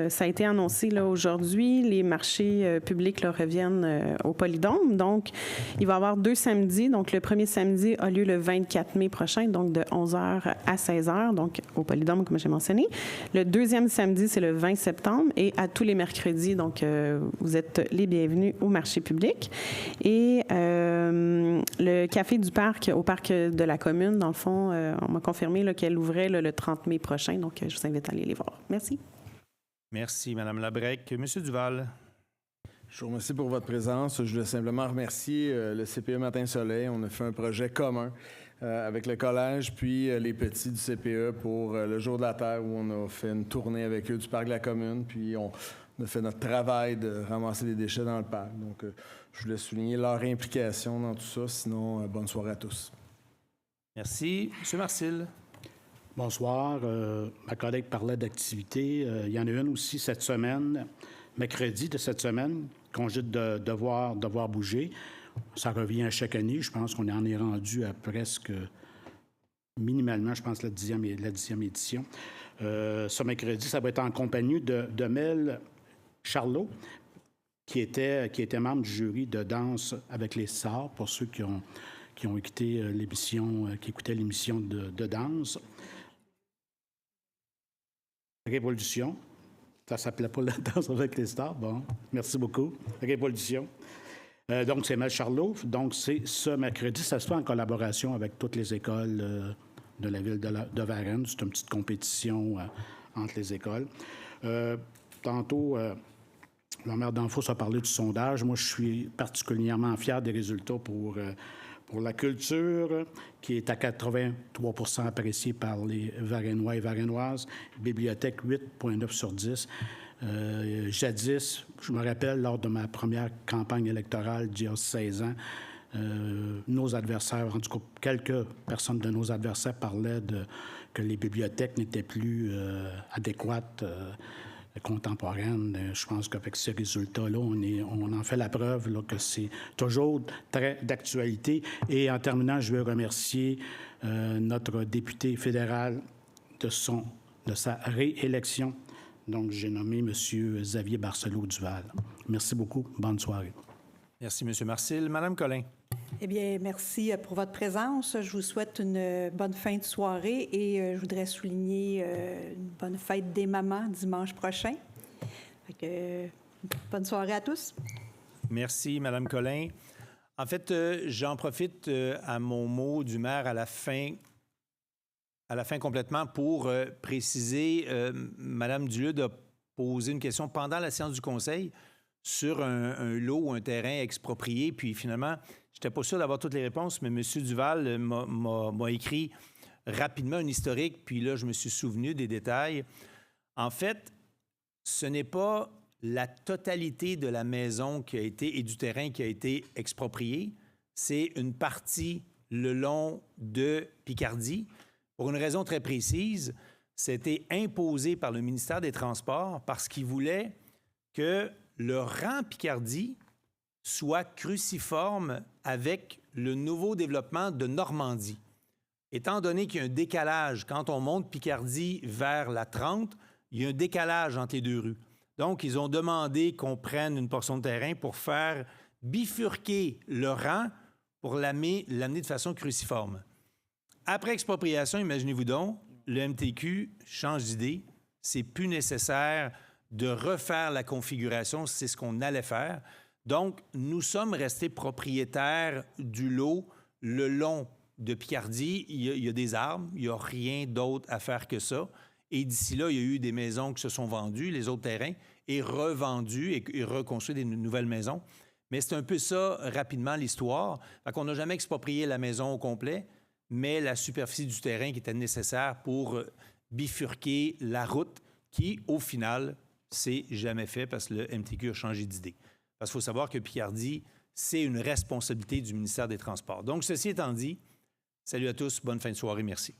ça a été annoncé là, aujourd'hui, les marchés publics là, reviennent au Polydôme. Donc, il va y avoir 2 samedis. Donc, le premier samedi a lieu le 24 mai prochain, donc de 11h à 16h, donc au Polydôme, comme j'ai mentionné. Le deuxième samedi, c'est le 20 septembre et à tous les mercredis. Donc, vous êtes les bienvenus au marché public. Et le Café du Parc, au Parc de la Commune, dans le fond, on m'a confirmé là, qu'elle ouvrait là, le 30 mai prochain. Donc, je vous invite à aller les voir. Merci. Merci, Mme Labrec. Monsieur Duval. Je vous remercie pour votre présence. Je voulais simplement remercier le CPE Matin Soleil. On a fait un projet commun avec le collège puis les petits du CPE pour le Jour de la Terre où on a fait une tournée avec eux du Parc de la Commune. Puis on a fait notre travail de ramasser les déchets dans le parc. Donc, je voulais souligner leur implication dans tout ça. Sinon, bonne soirée à tous. Merci. Monsieur Marcil. Bonsoir. Ma collègue parlait d'activités. Il y en a une aussi cette semaine, mercredi de cette semaine, congé de devoir bouger. Ça revient à chaque année. Je pense qu'on en est rendu à presque, minimalement, je pense, la 10e édition. Ce mercredi, ça va être en compagnie de Mel Charlot, qui était membre du jury de danse avec les stars, pour ceux qui ont écouté l'émission, qui écoutaient l'émission de danse. Révolution. Ça ne s'appelait pas la danse avec les stars. Bon, merci beaucoup. Révolution. Donc, c'est Mel Charlot. Donc, c'est ce mercredi. Ça se fait en collaboration avec toutes les écoles de la ville de Varennes. C'est une petite compétition entre les écoles. Tantôt, la maire d'Anfos a parlé du sondage. Moi, je suis particulièrement fier des résultats pour la culture, qui est à 83 % appréciée par les Varennois et Varennoises. Bibliothèque, 8,9 sur 10. Jadis, je me rappelle, lors de ma première campagne électorale d'il y a 16 ans, nos adversaires, en tout cas quelques personnes de nos adversaires parlaient que les bibliothèques n'étaient plus adéquates, contemporaines. Je pense qu'avec ces résultats-là, on en fait la preuve là, que c'est toujours très d'actualité. Et en terminant, je veux remercier notre député fédéral de sa réélection. Donc, j'ai nommé M. Xavier Barcelot-Duval. Merci beaucoup. Bonne soirée. Merci, M. Marcil. Madame Collin. Eh bien, merci pour votre présence. Je vous souhaite une bonne fin de soirée et je voudrais souligner une bonne fête des mamans dimanche prochain. Bonne soirée à tous. Merci, Madame Collin. En fait, j'en profite à mon mot du maire à la fin complètement pour préciser, Mme Dulude a posé une question pendant la séance du Conseil sur un lot ou un terrain exproprié. Puis finalement, je n'étais pas sûr d'avoir toutes les réponses, mais M. Duval m'a écrit rapidement un historique, puis là, je me suis souvenu des détails. En fait, ce n'est pas la totalité de la maison qui a été et du terrain qui a été exproprié, c'est une partie le long de Picardie. Pour une raison très précise, c'était imposé par le ministère des Transports parce qu'il voulait que le rang Picardie soit cruciforme avec le nouveau développement de Normandie. Étant donné qu'il y a un décalage, quand on monte Picardie vers la 30, il y a un décalage entre les deux rues. Donc, ils ont demandé qu'on prenne une portion de terrain pour faire bifurquer le rang pour l'amener de façon cruciforme. Après expropriation, imaginez-vous donc, le MTQ change d'idée. C'est plus nécessaire de refaire la configuration, c'est ce qu'on allait faire. Donc, nous sommes restés propriétaires du lot le long de Picardie. Il y a des arbres, il n'y a rien d'autre à faire que ça. Et d'ici là, il y a eu des maisons qui se sont vendues, les autres terrains, et revendus et reconstruits des nouvelles maisons. Mais c'est un peu ça, rapidement, l'histoire. Fait qu'on n'a jamais exproprié la maison au complet, mais la superficie du terrain qui était nécessaire pour bifurquer la route qui, au final, s'est jamais fait parce que le MTQ a changé d'idée. Parce qu'il faut savoir que Picardie, c'est une responsabilité du ministère des Transports. Donc, ceci étant dit, salut à tous, bonne fin de soirée, merci.